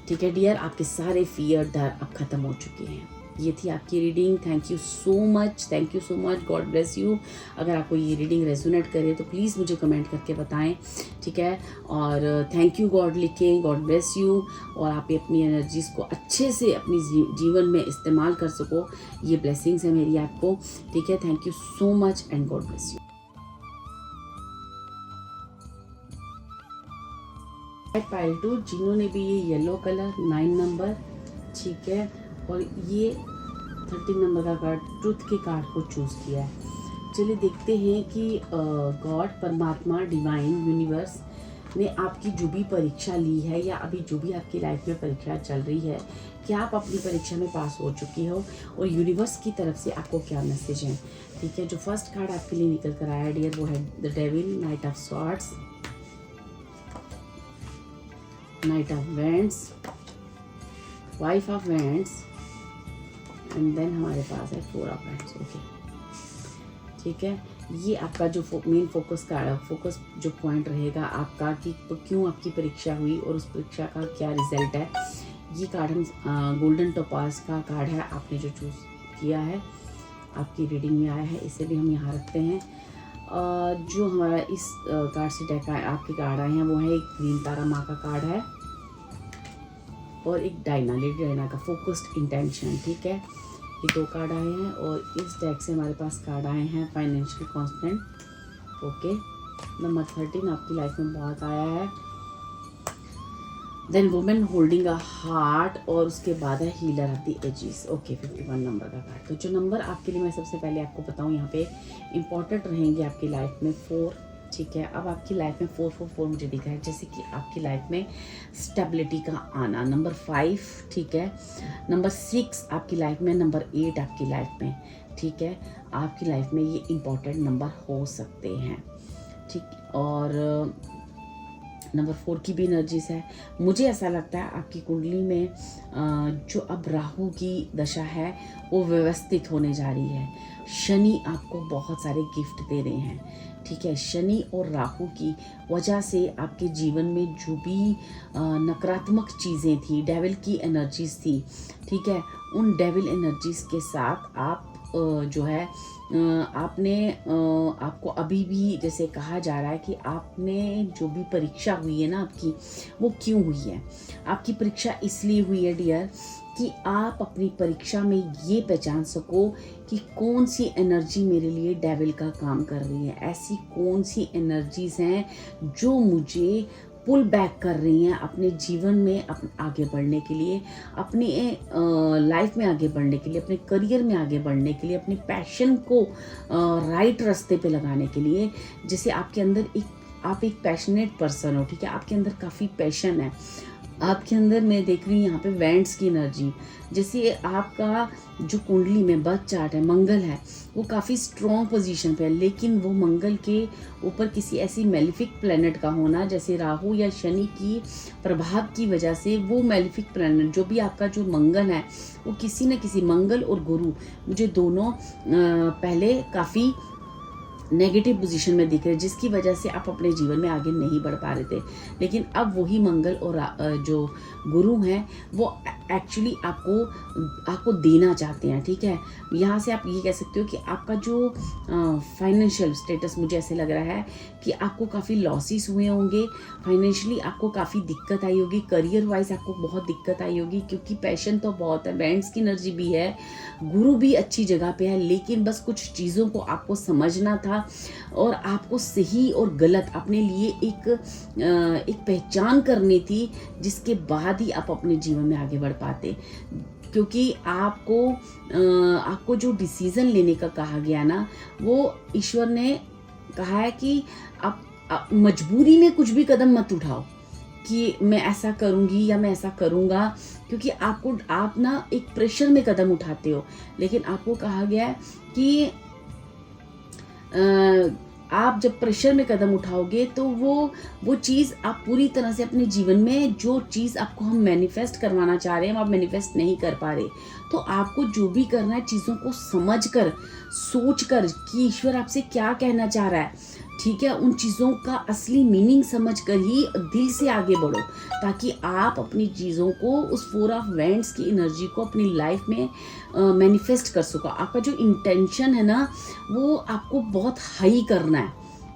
ठीक है डियर। आपके सारे फियर, डर अब ख़त्म हो चुके हैं। ये थी आपकी reading. Thank you so much, God bless you. अगर आपको ये रीडिंग रेजोनेट करे तो प्लीज़ मुझे कमेंट करके बताएं, ठीक है। और थैंक यू गॉड लिखें, गॉड ब्लेस यू, और आप अपनी एनर्जीज़ को अच्छे से अपनी जीवन में इस्तेमाल कर सको। ये ब्लेसिंग्स है मेरी आपको, ठीक है। Thank you so much and God bless you. Pile 2, जिन्होंने भी ये येलो कलर 9 नंबर, ठीक है, और ये 13 नंबर का कार्ड, ट्रुथ के कार्ड को चूज़ किया है। चलिए देखते हैं कि गॉड, परमात्मा, डिवाइन, यूनिवर्स ने आपकी जो भी परीक्षा ली है या अभी जो भी आपकी लाइफ में परीक्षा चल रही है, क्या आप अपनी परीक्षा में पास हो चुकी हो और यूनिवर्स की तरफ से आपको क्या मैसेज है, ठीक है। जो फर्स्ट कार्ड आपके लिए निकल कर आया डियर वो है the devil, knight of swords, knight of wands, wife of wands and then हमारे पास है 4 ऑफ वैंड्स, ओके, ठीक है। ये आपका जो मेन फोकस जो पॉइंट रहेगा आपका कि क्यों आपकी परीक्षा हुई और उस परीक्षा का क्या रिजल्ट है। ये कार्ड हम गोल्डन टोपाज का कार्ड है, आपने जो चूज़ किया है आपकी रीडिंग में आया है, इसे भी हम यहाँ रखते हैं। जो हमारा इस कार्ड से डेक आपके कार्ड आए हैं वो है एक ग्रीन तारा माँ का कार्ड है और एक डायना, लेडी डायना का फोकस्ड इंटेंशन, ठीक है। ये 2 कार्ड आए हैं और इस डेक से हमारे पास कार्ड आए हैं फाइनेंशियल कांस्टेंट, ओके। नंबर 13 आपकी लाइफ में बहुत आया है। Then women holding a heart और उसके बाद है healer of the ages, okay, 51 number का कार्ड। तो जो नंबर आपके लिए मैं सबसे पहले आपको बताऊं यहाँ पे इम्पॉर्टेंट रहेंगे आपकी लाइफ में 4, ठीक है। अब आपकी लाइफ में 444 मुझे दिखा है, जैसे कि आपकी लाइफ में स्टेबिलिटी का आना, नंबर 5, ठीक है, नंबर 6 आपकी लाइफ में, नंबर 8 आपकी लाइफ में, ठीक है। आपकी लाइफ में ये इम्पॉर्टेंट नंबर हो सकते हैं, ठीक। और नंबर 4 की भी एनर्जीज है। मुझे ऐसा लगता है आपकी कुंडली में जो अब राहु की दशा है वो व्यवस्थित होने जा रही है। शनि आपको बहुत सारे गिफ्ट दे रहे हैं, ठीक है। शनि और राहु की वजह से आपके जीवन में जो भी नकारात्मक चीज़ें थी, डेविल की एनर्जीज थी, ठीक है, उन डेविल एनर्जीज के साथ आप जो है आपको अभी भी जैसे कहा जा रहा है कि आपने जो भी परीक्षा हुई है ना आपकी, वो क्यों हुई है। आपकी परीक्षा इसलिए हुई है डियर कि आप अपनी परीक्षा में ये पहचान सको कि कौन सी एनर्जी मेरे लिए डेविल का काम कर रही है, ऐसी कौन सी एनर्जीज हैं जो मुझे पुल बैक कर रही हैं अपने जीवन में आगे बढ़ने के लिए, अपने लाइफ में आगे बढ़ने के लिए, अपने करियर में आगे बढ़ने के लिए, अपने पैशन को राइट रास्ते पे लगाने के लिए। जैसे आपके अंदर आप एक पैशनेट पर्सन हो, ठीक है, आपके अंदर काफ़ी पैशन है, आपके अंदर मैं देख रही हूँ यहाँ पे वेंट्स की एनर्जी। जैसे आपका जो कुंडली में बर्थ चार्ट है, मंगल है, वो काफ़ी स्ट्रॉन्ग पोजीशन पे है, लेकिन वो मंगल के ऊपर किसी ऐसी मेलिफिक प्लेनेट का होना, जैसे राहु या शनि की प्रभाव की वजह से वो मेलिफिक प्लेनेट जो भी आपका जो मंगल है, वो किसी न किसी, मंगल और गुरु मुझे दोनों पहले काफ़ी नेगेटिव पोजीशन में दिख रहे, जिसकी वजह से आप अपने जीवन में आगे नहीं बढ़ पा रहे थे। लेकिन अब वही मंगल और जो गुरु हैं वो एक्चुअली आपको देना चाहते हैं, ठीक है। यहाँ से आप ये कह सकते हो कि आपका जो फाइनेंशियल स्टेटस, मुझे ऐसे लग रहा है कि आपको काफ़ी लॉसेस हुए होंगे फाइनेंशियली, आपको काफ़ी दिक्कत आई होगी, करियर वाइज आपको बहुत दिक्कत आई होगी, क्योंकि पैशन तो बहुत है, बैंड्स की एनर्जी भी है, गुरु भी अच्छी जगह पे है, लेकिन बस कुछ चीज़ों को आपको समझना था और आपको सही और गलत अपने लिए एक पहचान करनी थी, जिसके बाद ही आप अपने जीवन में आगे बढ़ पाते। क्योंकि आपको जो डिसीज़न लेने का कहा गया ना, वो ईश्वर ने कहा है कि आप मजबूरी में कुछ भी कदम मत उठाओ कि मैं ऐसा करूँगी या मैं ऐसा करूँगा, क्योंकि आप ना एक प्रेशर में कदम उठाते हो। लेकिन आपको कहा गया है कि आप जब प्रेशर में कदम उठाओगे तो वो चीज़ आप पूरी तरह से अपने जीवन में, जो चीज़ आपको हम मैनिफेस्ट करवाना चाह रहे हैं, आप मैनिफेस्ट नहीं कर पा रहे। तो आपको जो भी करना है, चीज़ों को समझकर, सोचकर कि ईश्वर आपसे क्या कहना चाह रहा है, ठीक है, उन चीज़ों का असली मीनिंग समझकर ही दिल से आगे बढ़ो, ताकि आप अपनी चीज़ों को, उस 4 ऑफ वैंड्स की एनर्जी को अपनी लाइफ में मैनिफेस्ट कर सको। आपका जो इंटेंशन है ना, वो आपको बहुत हाई करना है,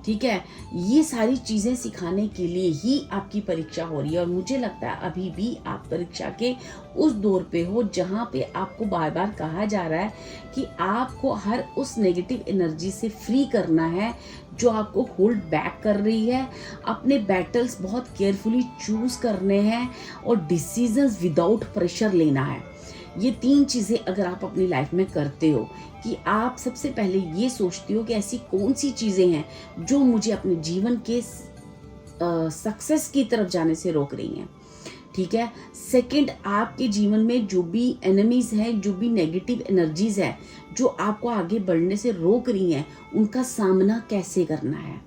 ठीक है। ये सारी चीज़ें सिखाने के लिए ही आपकी परीक्षा हो रही है, और मुझे लगता है अभी भी आप परीक्षा के उस दौर पे हो जहाँ पे आपको बार बार कहा जा रहा है कि आपको हर उस नेगेटिव एनर्जी से फ्री करना है जो आपको होल्ड बैक कर रही है। अपने बैटल्स बहुत केयरफुली चूज़ करने हैं और डिसीजंस विदाउट प्रेशर लेना है। ये 3 चीज़ें अगर आप अपनी लाइफ में करते हो, कि आप सबसे पहले ये सोचते हो कि ऐसी कौन सी चीज़ें हैं जो मुझे अपने जीवन के सक्सेस की तरफ जाने से रोक रही हैं, ठीक है। सेकंड, आपके जीवन में जो भी एनिमीज़ हैं, जो भी नेगेटिव एनर्जीज़ हैं जो आपको आगे बढ़ने से रोक रही हैं, उनका सामना कैसे करना है,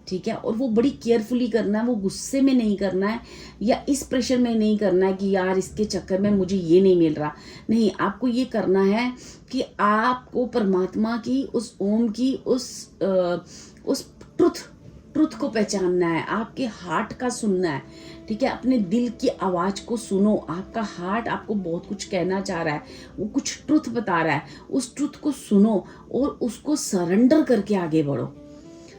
ठीक है। और वो बड़ी केयरफुली करना है, वो गुस्से में नहीं करना है या इस प्रेशर में नहीं करना है कि यार इसके चक्कर में मुझे ये नहीं मिल रहा। नहीं, आपको ये करना है कि आपको परमात्मा की, उस ओम की, उस ट्रुथ को पहचानना है, आपके हार्ट का सुनना है, ठीक है। अपने दिल की आवाज़ को सुनो। आपका हार्ट आपको बहुत कुछ कहना चाह रहा है, वो कुछ ट्रुथ बता रहा है, उस ट्रुथ को सुनो और उसको सरेंडर करके आगे बढ़ो,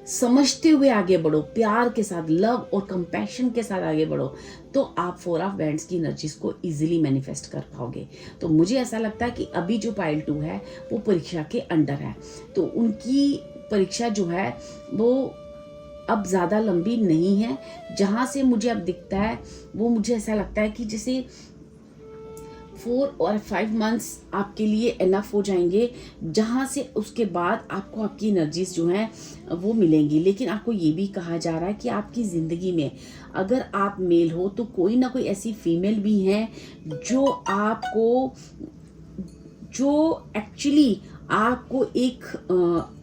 समझते हुए आगे बढ़ो, प्यार के साथ, लव और कंपैशन के साथ आगे बढ़ो, तो आप 4 ऑफ वैंड्स की एनर्जीज को इजीली मैनिफेस्ट कर पाओगे। तो मुझे ऐसा लगता है कि अभी जो पाइल 2 है वो परीक्षा के अंडर है, तो उनकी परीक्षा जो है वो अब ज़्यादा लंबी नहीं है। जहाँ से मुझे अब दिखता है वो मुझे ऐसा लगता है कि जैसे 4 और 5 मंथ्स आपके लिए इनफ हो जाएंगे, जहाँ से उसके बाद आपको आपकी एनर्जीज जो हैं वो मिलेंगी। लेकिन आपको ये भी कहा जा रहा है कि आपकी ज़िंदगी में अगर आप मेल हो तो कोई ना कोई ऐसी फीमेल भी हैं जो एक्चुअली आपको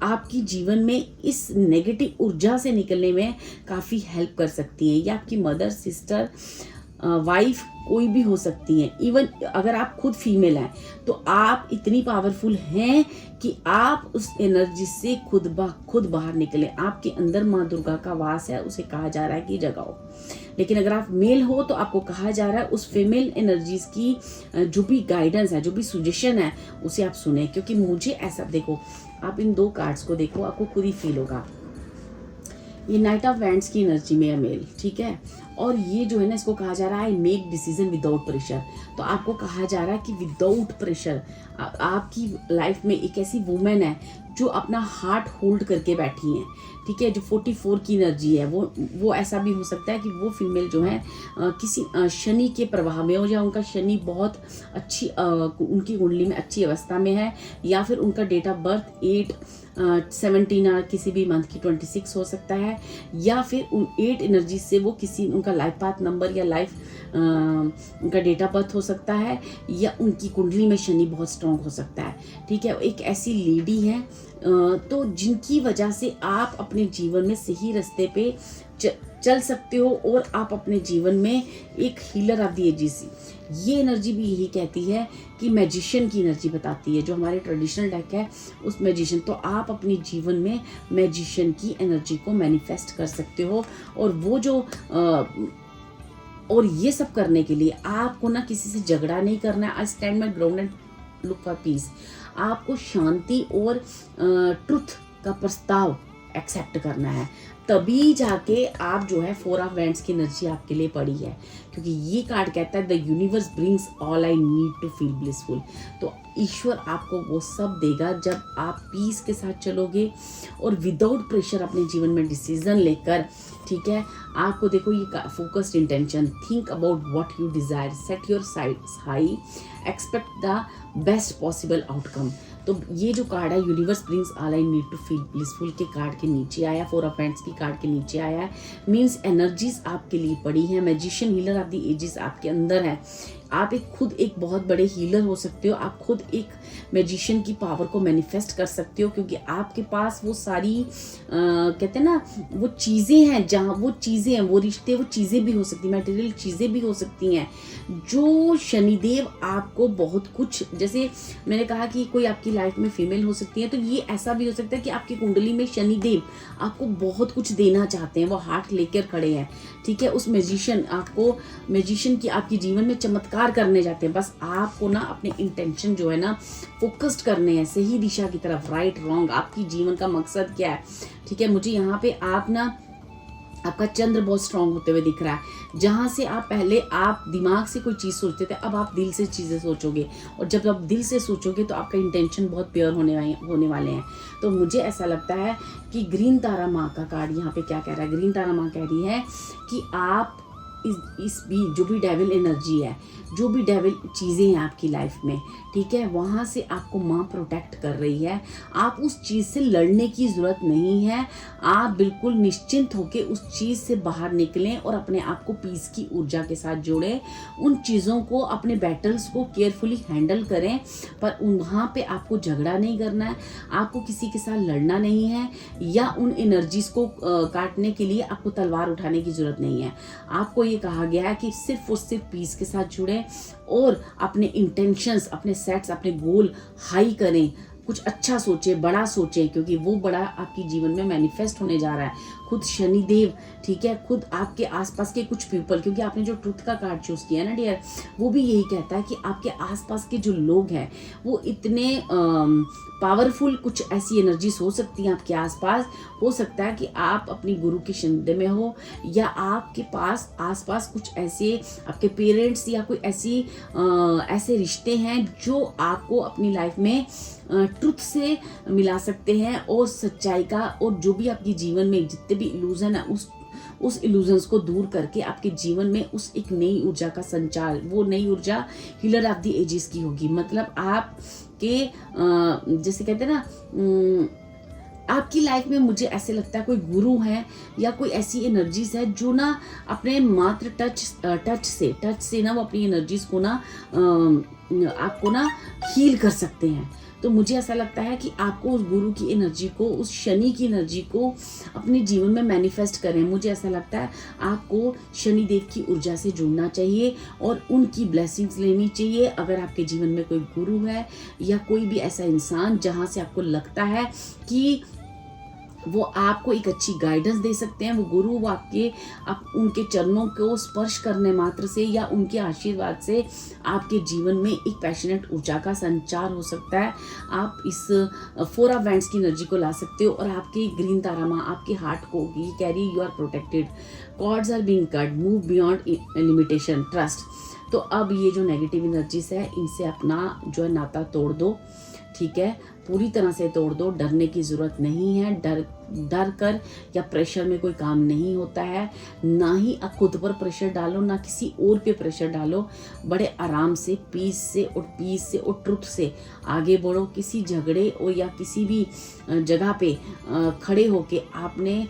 आपकी जीवन में इस नेगेटिव ऊर्जा से निकलने में काफ़ी हेल्प कर सकती हैं। या आपकी मदर, सिस्टर, वाइफ कोई भी हो सकती हैं। इवन अगर आप खुद फीमेल हैं तो आप इतनी पावरफुल हैं कि आप उस एनर्जी से खुद बाहर निकलें। आपके अंदर माँ दुर्गा का वास है, उसे कहा जा रहा है कि जगाओ। लेकिन अगर आप मेल हो तो आपको कहा जा रहा है उस फीमेल एनर्जीज की जो भी गाइडेंस है, जो भी सजेशन है, उसे आप सुने। क्योंकि मुझे ऐसा, देखो आप इन 2 कार्ड्स को देखो, आपको खुद ही फील होगा। ये नाइट ऑफ वैंड्स की एनर्जी में है मेल, ठीक है। और ये जो है ना, इसको कहा जा रहा है I make decision without pressure. तो आपको कहा जा रहा है कि विदाउट प्रेशर आपकी लाइफ में एक ऐसी वुमेन है जो अपना हार्ट होल्ड करके बैठी हैं, ठीक है। जो 44 की एनर्जी है, वो ऐसा भी हो सकता है कि वो फीमेल जो है किसी शनि के प्रभाव में हो, या उनका शनि बहुत अच्छी उनकी कुंडली में अच्छी अवस्था में है, या फिर उनका डेट ऑफ बर्थ 8/17 किसी भी मंथ की 26 हो सकता है, या फिर उन 8 एनर्जी से वो किसी उनका लाइफ पाथ नंबर या लाइफ उनका डेट ऑफ बर्थ हो सकता है, या उनकी कुंडली में शनि बहुत स्ट्रांग हो सकता है। ठीक है, एक ऐसी लेडी है तो जिनकी वजह से आप अपने जीवन में सही रास्ते पे चल सकते हो, और आप अपने जीवन में एक हीलर ऑफ द एजेस, ये एनर्जी भी यही कहती है कि मैजिशियन की एनर्जी बताती है, जो हमारे ट्रेडिशनल डेक है उस मैजिशियन। तो आप अपने जीवन में मैजिशियन की एनर्जी को मैनिफेस्ट कर सकते हो, और वो जो और ये सब करने के लिए आपको ना किसी से झगड़ा नहीं करना है। I stand my ground and look for piece. आपको शांति और ट्रुथ का प्रस्ताव एक्सेप्ट करना है, तभी जाके आप जो है 4 ऑफ वैंड्स की एनर्जी आपके लिए पड़ी है, क्योंकि ये कार्ड कहता है the universe brings all I need to feel blissful. तो ईश्वर आपको वो सब देगा जब आप पीस के साथ चलोगे और विदाउट प्रेशर अपने जीवन में डिसीजन लेकर। ठीक है, आपको देखो ये focused intention, think about what you desire, set your sights high, expect the best possible outcome. तो ये जो कार्ड है universe brings all I need to feel blissful के कार्ड के नीचे आया, 4 ऑफ वैंड्स की कार्ड के नीचे आया है, मीन्स एनर्जीज आपके लिए पड़ी है। Magician healer of the ages आपके अंदर है। आप खुद एक बहुत बड़े हीलर हो सकते हो, आप खुद एक मैजिशियन की पावर को मैनिफेस्ट कर सकते हो, क्योंकि आपके पास वो सारी कहते हैं ना वो चीज़ें हैं, जहाँ वो चीज़ें हैं, वो रिश्ते, वो चीज़ें भी हो सकती हैं, मटेरियल चीज़ें भी हो सकती हैं, जो शनिदेव आपको बहुत कुछ, जैसे मैंने कहा कि कोई आपकी लाइफ में फीमेल हो सकती है, तो ये ऐसा भी हो सकता है कि आपकी कुंडली में शनिदेव आपको बहुत कुछ देना चाहते हैं, वो हाथ लेकर खड़े हैं। ठीक है, उस मैजिशियन की आपके जीवन में चमत्कार करने जाते हैं। बस आपको ना अपने इंटेंशन जो है ना फोकस्ड करने हैं सही दिशा की तरफ, राइट रॉन्ग, आपकी जीवन का मकसद क्या है। ठीक है, मुझे यहाँ पे आपका चंद्र बहुत स्ट्रांग होते हुए दिख रहा है। जहाँ से आप पहले आप दिमाग से कोई चीज़ सोचते थे, अब आप दिल से चीज़ें सोचोगे, और जब आप दिल से सोचोगे तो आपका इंटेंशन बहुत प्योर होने वाले हैं। तो मुझे ऐसा लगता है कि ग्रीन तारा माँ का कार्ड यहाँ पे क्या कह रहा है। ग्रीन तारा माँ कह रही है कि आप इस भी जो भी डेविल एनर्जी है, जो भी डेविल चीज़ें हैं आपकी लाइफ में, ठीक है, वहाँ से आपको माँ प्रोटेक्ट कर रही है। आप उस चीज़ से लड़ने की ज़रूरत नहीं है, आप बिल्कुल निश्चिंत होकर उस चीज़ से बाहर निकलें और अपने आप को पीस की ऊर्जा के साथ जोड़ें। उन चीज़ों को, अपने बैटल्स को केयरफुली हैंडल करें, पर वहाँ पे आपको झगड़ा नहीं करना है, आपको किसी के साथ लड़ना नहीं है, या उन एनर्जीज़ को काटने के लिए आपको तलवार उठाने की ज़रूरत नहीं है। आपको ये कहा गया है कि सिर्फ और सिर्फ पीस के साथ जुड़ें और अपने इंटेंशंस, अपने सेट्स, अपने गोल हाई करें, कुछ अच्छा सोचें, बड़ा सोचें, क्योंकि वो बड़ा आपके जीवन में मैनिफेस्ट होने जा रहा है। खुद शनिदेव, ठीक है, खुद आपके आसपास के कुछ पीपल, क्योंकि आपने जो ट्रुथ का कार्ड चूज किया है ना डियर, वो भी यही कहता है कि आपके आसपास के जो लोग हैं वो इतने पावरफुल, कुछ ऐसी एनर्जीज हो सकती हैं आपके आसपास। हो सकता है कि आप अपनी गुरु के संधि में हो, या आपके पास आसपास कुछ ऐसे आपके पेरेंट्स या कोई ऐसे रिश्ते हैं जो आपको अपनी लाइफ में ट्रुथ से मिला सकते हैं, और सच्चाई का, और जो भी आपके जीवन में जितने भी इल्यूजन है उस इल्यूजन्स को दूर करके आपके जीवन में उस एक नई ऊर्जा का संचार, वो नई ऊर्जा हीलर ऑफ द एजेस की होगी। मतलब आपके जैसे कहते हैं ना, आपकी लाइफ में मुझे ऐसे लगता है कोई गुरु है या कोई ऐसी एनर्जीज है जो ना अपने मात्र टच से ना वो अपनी एनर्जीज को ना आपको ना हील कर सकते हैं। तो मुझे ऐसा लगता है कि आपको उस गुरु की एनर्जी को, उस शनि की एनर्जी को अपने जीवन में मैनिफेस्ट करें। मुझे ऐसा लगता है आपको शनिदेव की ऊर्जा से जुड़ना चाहिए और उनकी ब्लेसिंग्स लेनी चाहिए। अगर आपके जीवन में कोई गुरु है या कोई भी ऐसा इंसान जहाँ से आपको लगता है कि वो आपको एक अच्छी गाइडेंस दे सकते हैं, वो गुरु, वो आप उनके चरणों को स्पर्श करने मात्र से या उनके आशीर्वाद से आपके जीवन में एक पैशनेट ऊर्जा का संचार हो सकता है। आप इस 4 ऑफ वैंड्स की एनर्जी को ला सकते हो, और आपके ग्रीन तारा माँ आपके हार्ट को ये carry, you are protected, cords are being cut, move beyond limitation, trust. तो अब ये जो नेगेटिव एनर्जीज है इनसे अपना जो है नाता तोड़ दो, ठीक है, पूरी तरह से तोड़ दो। डरने की ज़रूरत नहीं है। डर कर या प्रेशर में कोई काम नहीं होता है। ना ही आप खुद पर प्रेशर डालो, ना किसी और पे प्रेशर डालो। बड़े आराम से, पीस से और ट्रुथ से आगे बढ़ो। किसी झगड़े और या किसी भी जगह पे खड़े होके आपने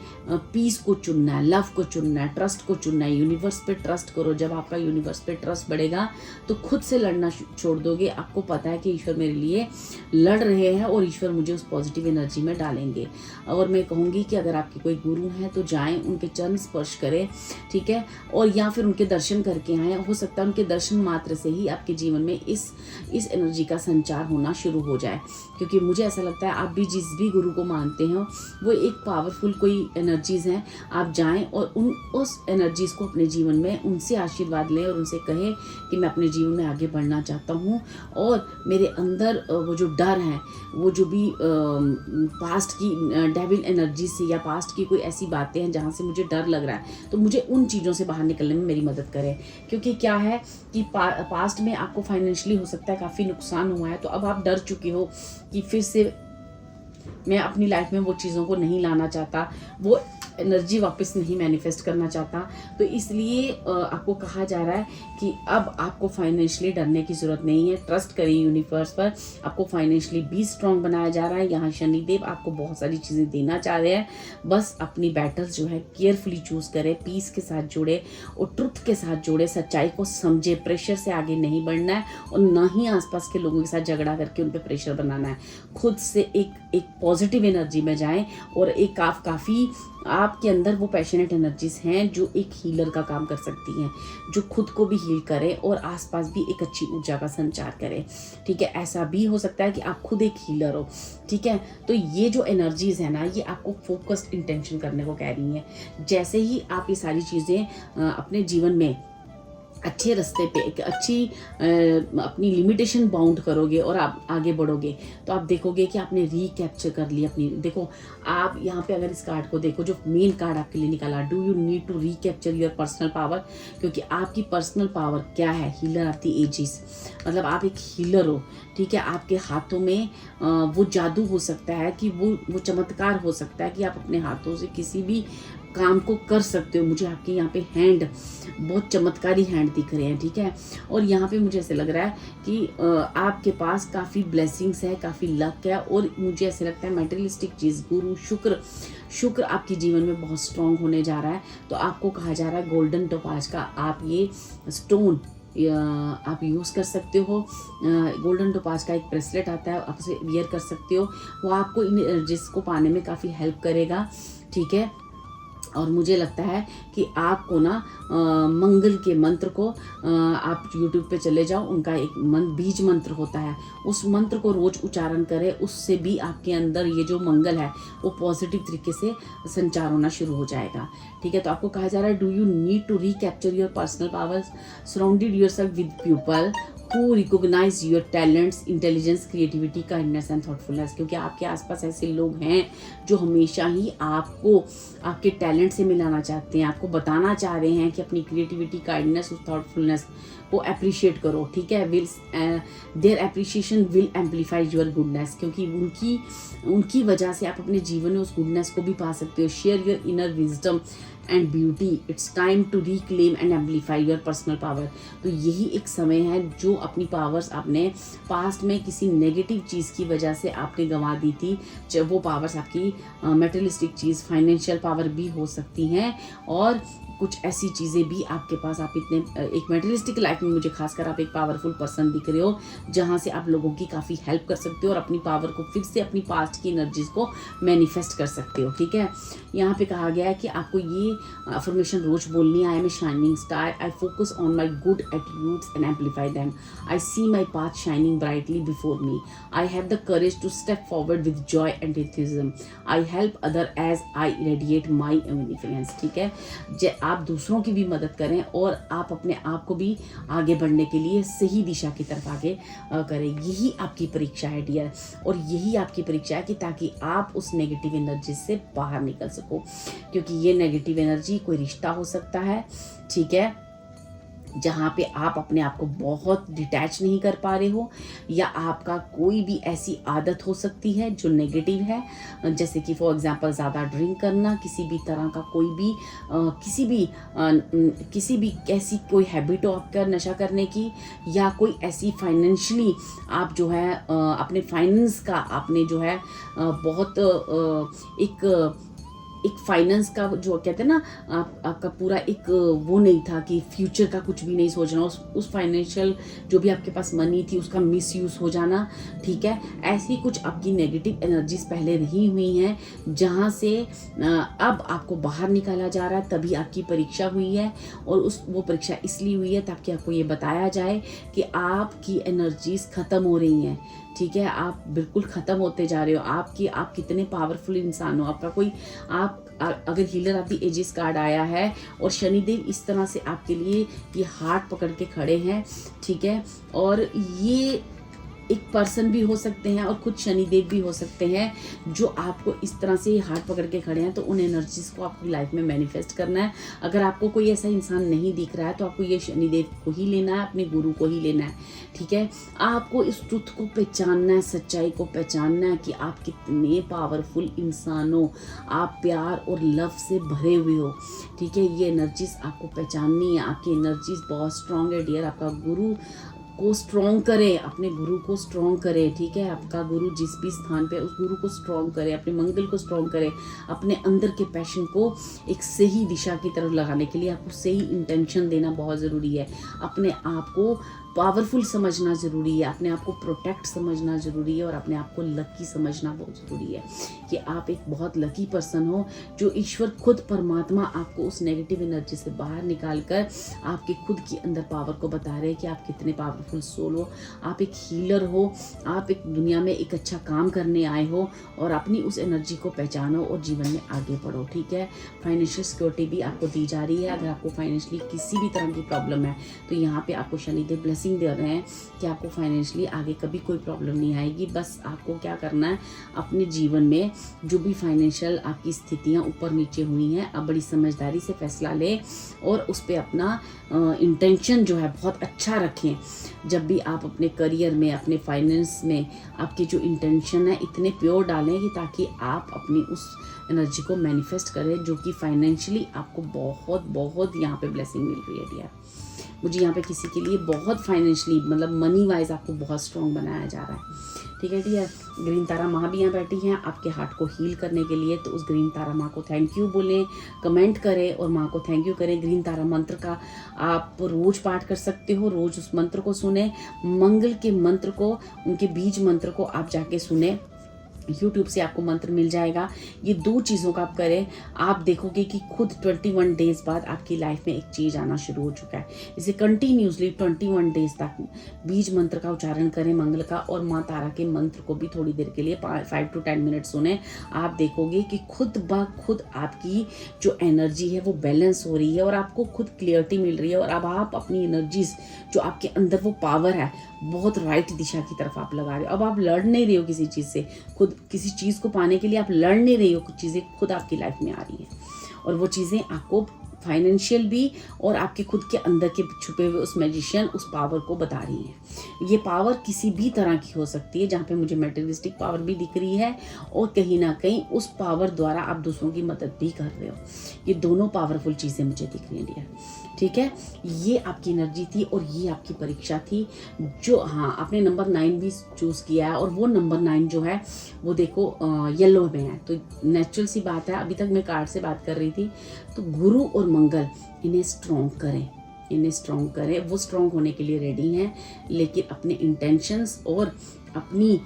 पीस को चुनना है, लव को चुनना है, ट्रस्ट को चुनना है। यूनिवर्स पे ट्रस्ट करो। जब आपका यूनिवर्स पे ट्रस्ट बढ़ेगा तो खुद से लड़ना छोड़ दोगे। आपको पता है कि ईश्वर मेरे लिए लड़ रहे हैं और ईश्वर मुझे उस पॉजिटिव एनर्जी में डालेंगे। और मैं कहूँगी कि अगर आपके कोई गुरु हैं तो जाएं, उनके चरण स्पर्श करें, ठीक है, और या फिर उनके दर्शन करके आएँ। हो सकता है उनके दर्शन मात्र से ही आपके जीवन में इस एनर्जी का संचार होना शुरू हो जाए। क्योंकि मुझे ऐसा लगता है आप भी जिस भी गुरु को मानते हो वो एक पावरफुल कोई एनर्जीज़ हैं। आप जाएं और उस एनर्जीज़ को अपने जीवन में उनसे आशीर्वाद लें और उनसे कहें कि मैं अपने जीवन में आगे बढ़ना चाहता हूँ और मेरे अंदर वो जो डर है, वो जो भी पास्ट की डेविल एनर्जी से या पास्ट की कोई ऐसी बातें हैं जहाँ से मुझे डर लग रहा है, तो मुझे उन चीज़ों से बाहर निकलने में मेरी मदद करें। क्योंकि क्या है कि पास्ट में आपको फाइनेंशियली हो सकता है काफ़ी नुकसान हुआ है, तो अब आप डर चुके हो कि फिर से मैं अपनी लाइफ में वो चीज़ों को नहीं लाना चाहता, वो एनर्जी वापस नहीं मैनिफेस्ट करना चाहता। तो इसलिए आपको कहा जा रहा है कि अब आपको फाइनेंशियली डरने की ज़रूरत नहीं है। ट्रस्ट करें यूनिवर्स पर। आपको फाइनेंशियली भी स्ट्रॉन्ग बनाया जा रहा है। यहाँ शनिदेव आपको बहुत सारी चीज़ें देना चाह रहे हैं। बस अपनी बैटल्स जो है केयरफुली चूज़ करें, पीस के साथ जोड़े और ट्रुथ के साथ जोड़े, सच्चाई को समझे। प्रेशर से आगे नहीं बढ़ना है और ना ही आसपास के लोगों के साथ झगड़ा करके उन पर प्रेशर बनाना है। खुद से एक पॉजिटिव एनर्जी में जाएं और एक काफ़ी आपके अंदर वो पैशनेट एनर्जीज हैं जो एक हीलर का काम कर सकती हैं, जो खुद को भी हील करे और आसपास भी एक अच्छी ऊर्जा का संचार करे, ठीक है। ऐसा भी हो सकता है कि आप खुद एक हीलर हो, ठीक है। तो ये जो एनर्जीज है ना, ये आपको फोकस्ड इंटेंशन करने को कह रही हैं। जैसे ही आप ये सारी चीज़ें अपने जीवन में अच्छे रास्ते पे एक अच्छी अपनी लिमिटेशन बाउंड करोगे और आप आगे बढ़ोगे, तो आप देखोगे कि आपने रिकैप्चर कर लिया अपनी। देखो आप यहाँ पे अगर इस कार्ड को देखो, जो मेन कार्ड आपके लिए निकाला, do you need to recapture your personal power. क्योंकि आपकी पर्सनल पावर क्या है? हीलर ऑफ द एजिस, मतलब आप एक हीलर हो, ठीक है। आपके हाथों में वो जादू हो सकता है कि वो चमत्कार हो सकता है कि आप अपने हाथों से किसी भी काम को कर सकते हो। मुझे आपके यहाँ पे हैंड बहुत चमत्कारी हैंड दिख रहे हैं, ठीक है। और यहाँ पे मुझे ऐसे लग रहा है कि आपके पास काफ़ी ब्लेसिंग्स है, काफ़ी लक है। और मुझे ऐसे लगता है मटेरियलिस्टिक चीज़, गुरु शुक्र आपके जीवन में बहुत स्ट्रांग होने जा रहा है। तो आपको कहा जा रहा है गोल्डन टोपाज का आप ये स्टोन आप यूज़ कर सकते हो। गोल्डन टोपाज का एक ब्रेसलेट आता है, आप उसे वियर कर सकते हो। वो आपको इन एनर्जीज को पाने में काफ़ी हेल्प करेगा, ठीक है। और मुझे लगता है कि आपको ना मंगल के मंत्र को आप YouTube पे चले जाओ, उनका एक बीज मंत्र होता है, उस मंत्र को रोज उच्चारण करें। उससे भी आपके अंदर ये जो मंगल है वो पॉजिटिव तरीके से संचार होना शुरू हो जाएगा, ठीक है। तो आपको कहा जा रहा है do you need to recapture your personal powers, surrounded yourself with people who recognize your talents, intelligence, creativity, kindness and thoughtfulness। क्योंकि आपके आसपास ऐसे लोग हैं जो हमेशा ही आपको आपके टैलेंट से मिलाना चाहते हैं, आपको बताना चाह रहे हैं कि अपनी क्रिएटिविटी, काइंडनेस और थॉटफुलनेस को अप्रिशिएट करो, ठीक है। Their appreciation will amplify your goodness. क्योंकि उनकी वजह से आप अपने जीवन में उस गुडनेस को भी पा सकते हो। Share your inner wisdom and beauty, it's time to reclaim and amplify your personal power. तो यही एक समय है जो अपनी पावर्स आपने पास्ट में किसी नेगेटिव चीज़ की वजह से आपने गंवा दी थी, जब वो पावर्स आपकी मेटेरियलिस्टिक चीज़, फाइनेंशियल पावर भी हो सकती हैं और कुछ ऐसी चीज़ें भी आपके पास, आप इतने एक मेटेरियलिस्टिक लाइफ में मुझे खासकर आप एक पावरफुल पर्सन दिख रहे हो जहाँ से आप लोगों की काफ़ी हेल्प कर सकते हो और अपनी पावर को फिर से अपनी पास्ट की एनर्जीज को मैनिफेस्ट कर सकते हो, ठीक है। यहाँ पे कहा गया है कि आपको ये अफर्मेशन रोज बोलनी है। I am a shining star, I focus on my good attitudes and amplify them, I see my path shining brightly before me, I have the courage to step forward with joy and enthusiasm, I help other as I radiate my influence, ठीक है। आप दूसरों की भी मदद करें और आप अपने आप को भी आगे बढ़ने के लिए सही दिशा की तरफ आगे करें। यही आपकी परीक्षा है डियर, और यही आपकी परीक्षा है कि ताकि आप उस नेगेटिव एनर्जी से बाहर निकल सको। क्योंकि ये नेगेटिव एनर्जी कोई रिश्ता हो सकता है, ठीक है, जहाँ पे आप अपने आप को बहुत डिटैच नहीं कर पा रहे हो, या आपका कोई भी ऐसी आदत हो सकती है जो नेगेटिव है, जैसे कि फॉर एग्जांपल ज़्यादा ड्रिंक करना, किसी भी तरह का कोई भी किसी भी ऐसी कोई हैबिट हो आपका नशा करने की, या कोई ऐसी फाइनेंशियली आप जो है अपने फाइनेंस का आपने जो है बहुत एक फाइनेंस का जो कहते हैं ना, आपका पूरा एक वो नहीं था कि फ्यूचर का कुछ भी नहीं सोचना, उस फाइनेंशियल जो भी आपके पास मनी थी उसका मिसयूज़ हो जाना, ठीक है। ऐसी कुछ आपकी नेगेटिव एनर्जीज पहले रही हुई हैं, जहाँ से अब आपको बाहर निकाला जा रहा है। तभी आपकी परीक्षा हुई है, और वो परीक्षा इसलिए हुई है ताकि आपको ये बताया जाए कि आपकी एनर्जीज ख़त्म हो रही हैं, ठीक है। आप बिल्कुल ख़त्म होते जा रहे हो। आप कितने पावरफुल इंसान हो। आपका कोई अगर healer of the ages card आया है और शनिदेव इस तरह से आपके लिए ये हाथ पकड़ के खड़े हैं, ठीक है। और ये एक पर्सन भी हो सकते हैं और खुद शनिदेव भी हो सकते हैं जो आपको इस तरह से हाथ पकड़ के खड़े हैं। तो उन एनर्जीज को आपकी लाइफ में मैनिफेस्ट करना है। अगर आपको कोई ऐसा इंसान नहीं दिख रहा है तो आपको ये शनिदेव को ही लेना है, अपने गुरु को ही लेना है, ठीक है। आपको इस ट्रुथ को पहचानना है, सच्चाई को पहचानना है कि आप कितने पावरफुल इंसान हो, आप प्यार और लव से भरे हुए हो, ठीक है। ये एनर्जीज आपको पहचाननी है। आपकी एनर्जीज बहुत स्ट्रांग है डियर। आपका गुरु को स्ट्रॉन्ग करें, अपने गुरु को स्ट्रॉन्ग करें, ठीक है। आपका गुरु जिस भी स्थान पे, उस गुरु को स्ट्रॉन्ग करें, अपने मंगल को स्ट्रॉन्ग करें। अपने अंदर के पैशन को एक सही दिशा की तरफ लगाने के लिए आपको सही इंटेंशन देना बहुत ज़रूरी है। अपने आप को पावरफुल समझना ज़रूरी है, अपने आप को प्रोटेक्ट समझना ज़रूरी है, और अपने आप को लकी समझना बहुत ज़रूरी है कि आप एक बहुत लकी पर्सन हो, जो ईश्वर खुद परमात्मा आपको उस नेगेटिव एनर्जी से बाहर निकाल कर आपके खुद की अंदर पावर को बता रहे हैं कि आप कितने पावरफुल सोल हो। आप एक हीलर हो, आप एक दुनिया में एक अच्छा काम करने आए हो, और अपनी उस एनर्जी को पहचानो और जीवन में आगे बढ़ो, ठीक है। फाइनेंशियल सिक्योरिटी भी आपको दी जा रही है। अगर आपको फाइनेंशियली किसी भी तरह की प्रॉब्लम है तो यहाँ पे आपको शनिदेव ब्लेसिंग दे रहे हैं कि आपको फाइनेंशियली आगे कभी कोई प्रॉब्लम नहीं आएगी। बस आपको क्या करना है, अपने जीवन में जो भी फाइनेंशियल आपकी स्थितियाँ ऊपर नीचे हुई हैं, अब बड़ी समझदारी से फैसला लें और उस पर अपना इंटेंशन जो है बहुत अच्छा रखें। जब भी आप अपने करियर में, अपने फाइनेंस में आपके जो इंटेंशन है इतने प्योर डालें कि ताकि आप अपनी उस एनर्जी को मैनिफेस्ट करें, जो कि फाइनेंशियली आपको बहुत बहुत यहाँ पे ब्लेसिंग मिल रही है डियर। मुझे यहाँ पे किसी के लिए बहुत फाइनेंशियली मतलब मनी वाइज आपको बहुत स्ट्रॉन्ग बनाया जा रहा है, ठीक है डियर। ग्रीन तारा माँ भी यहाँ बैठी हैं आपके हार्ट को हील करने के लिए, तो उस ग्रीन तारा माँ को थैंक यू बोलें, कमेंट करें और माँ को थैंक यू करें। ग्रीन तारा मंत्र का आप रोज पाठ कर सकते हो, रोज उस मंत्र को सुने। मंगल के मंत्र को, उनके बीज मंत्र को आप जाके सुने, YouTube से आपको मंत्र मिल जाएगा। ये दो चीज़ों का आप करें, आप देखोगे कि खुद 21 डेज बाद आपकी लाइफ में एक चीज़ आना शुरू हो चुका है। इसे कंटिन्यूसली 21 डेज तक बीज मंत्र का उच्चारण करें मंगल का, और माँ तारा के मंत्र को भी थोड़ी देर के लिए 5 to 10 मिनट सुने। आप देखोगे कि खुद ब खुद आपकी जो एनर्जी है वो बैलेंस हो रही है और आपको खुद क्लियरिटी मिल रही है, और अब आप अपनी एनर्जीज जो आपके अंदर वो पावर है बहुत राइट दिशा की तरफ आप लगा रहे हो। अब आप लड़ नहीं रहे हो किसी चीज़ से, खुद किसी चीज़ को पाने के लिए आप लड़ नहीं रही हो, कुछ चीज़ें खुद आपकी लाइफ में आ रही हैं, और वो चीज़ें आपको फाइनेंशियल भी और आपके खुद के अंदर के छुपे हुए उस मैजिशियन उस पावर को बता रही हैं। ये पावर किसी भी तरह की हो सकती है, जहाँ पे मुझे मटेरियलिस्टिक पावर भी दिख रही है, और कहीं ना कहीं उस पावर द्वारा आप दूसरों की मदद भी कर रहे हो। ये दोनों पावरफुल चीज़ें मुझे दिख रही हैं डियर, ठीक है। ये आपकी एनर्जी थी और ये आपकी परीक्षा थी। जो हाँ, आपने नंबर 9 भी चूज़ किया है, और वो नंबर 9 जो है वो देखो येलो में है, तो नेचुरल सी बात है। अभी तक मैं कार्ड से बात कर रही थी, तो गुरु और मंगल इन्हें स्ट्रॉन्ग करें, इन्हें स्ट्रॉन्ग करें। वो स्ट्रॉन्ग होने के लिए रेडी हैं, लेकिन अपने इंटेंशंस और अपनी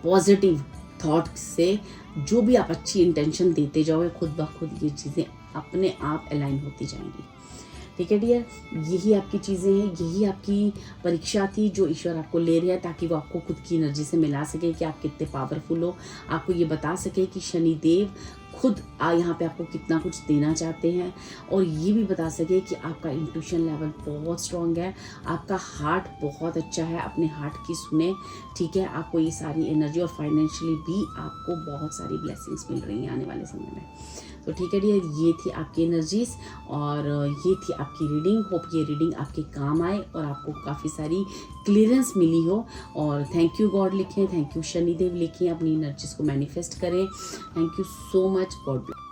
पॉजिटिव थॉट से जो भी आप अच्छी इंटेंशन देते जाओगे, खुद ब खुद ये चीज़ें अपने आप अलाइन होती जाएंगी, ठीक है डियर। यही आपकी चीज़ें हैं, यही आपकी परीक्षा थी जो ईश्वर आपको ले रहा है, ताकि वो आपको खुद की एनर्जी से मिला सके कि आप कितने पावरफुल हो। आपको ये बता सके कि शनिदेव खुद यहाँ पे आपको कितना कुछ देना चाहते हैं, और ये भी बता सके कि आपका इंट्यूशन लेवल बहुत स्ट्रॉन्ग है, आपका हार्ट बहुत अच्छा है। अपने हार्ट की सुने, ठीक है। आपको ये सारी एनर्जी और फाइनेंशियली भी आपको बहुत सारी ब्लेसिंग्स मिल रही हैं आने वाले समय में। तो ठीक है डियर, ये थी आपकी एनर्जीज और ये थी आपकी रीडिंग। होप ये रीडिंग आपके काम आए और आपको काफ़ी सारी क्लियरेंस मिली हो। और थैंक यू गॉड लिखें, थैंक यू शनिदेव लिखें, अपनी एनर्जीज को मैनिफेस्ट करें। Thank you so much, God bless.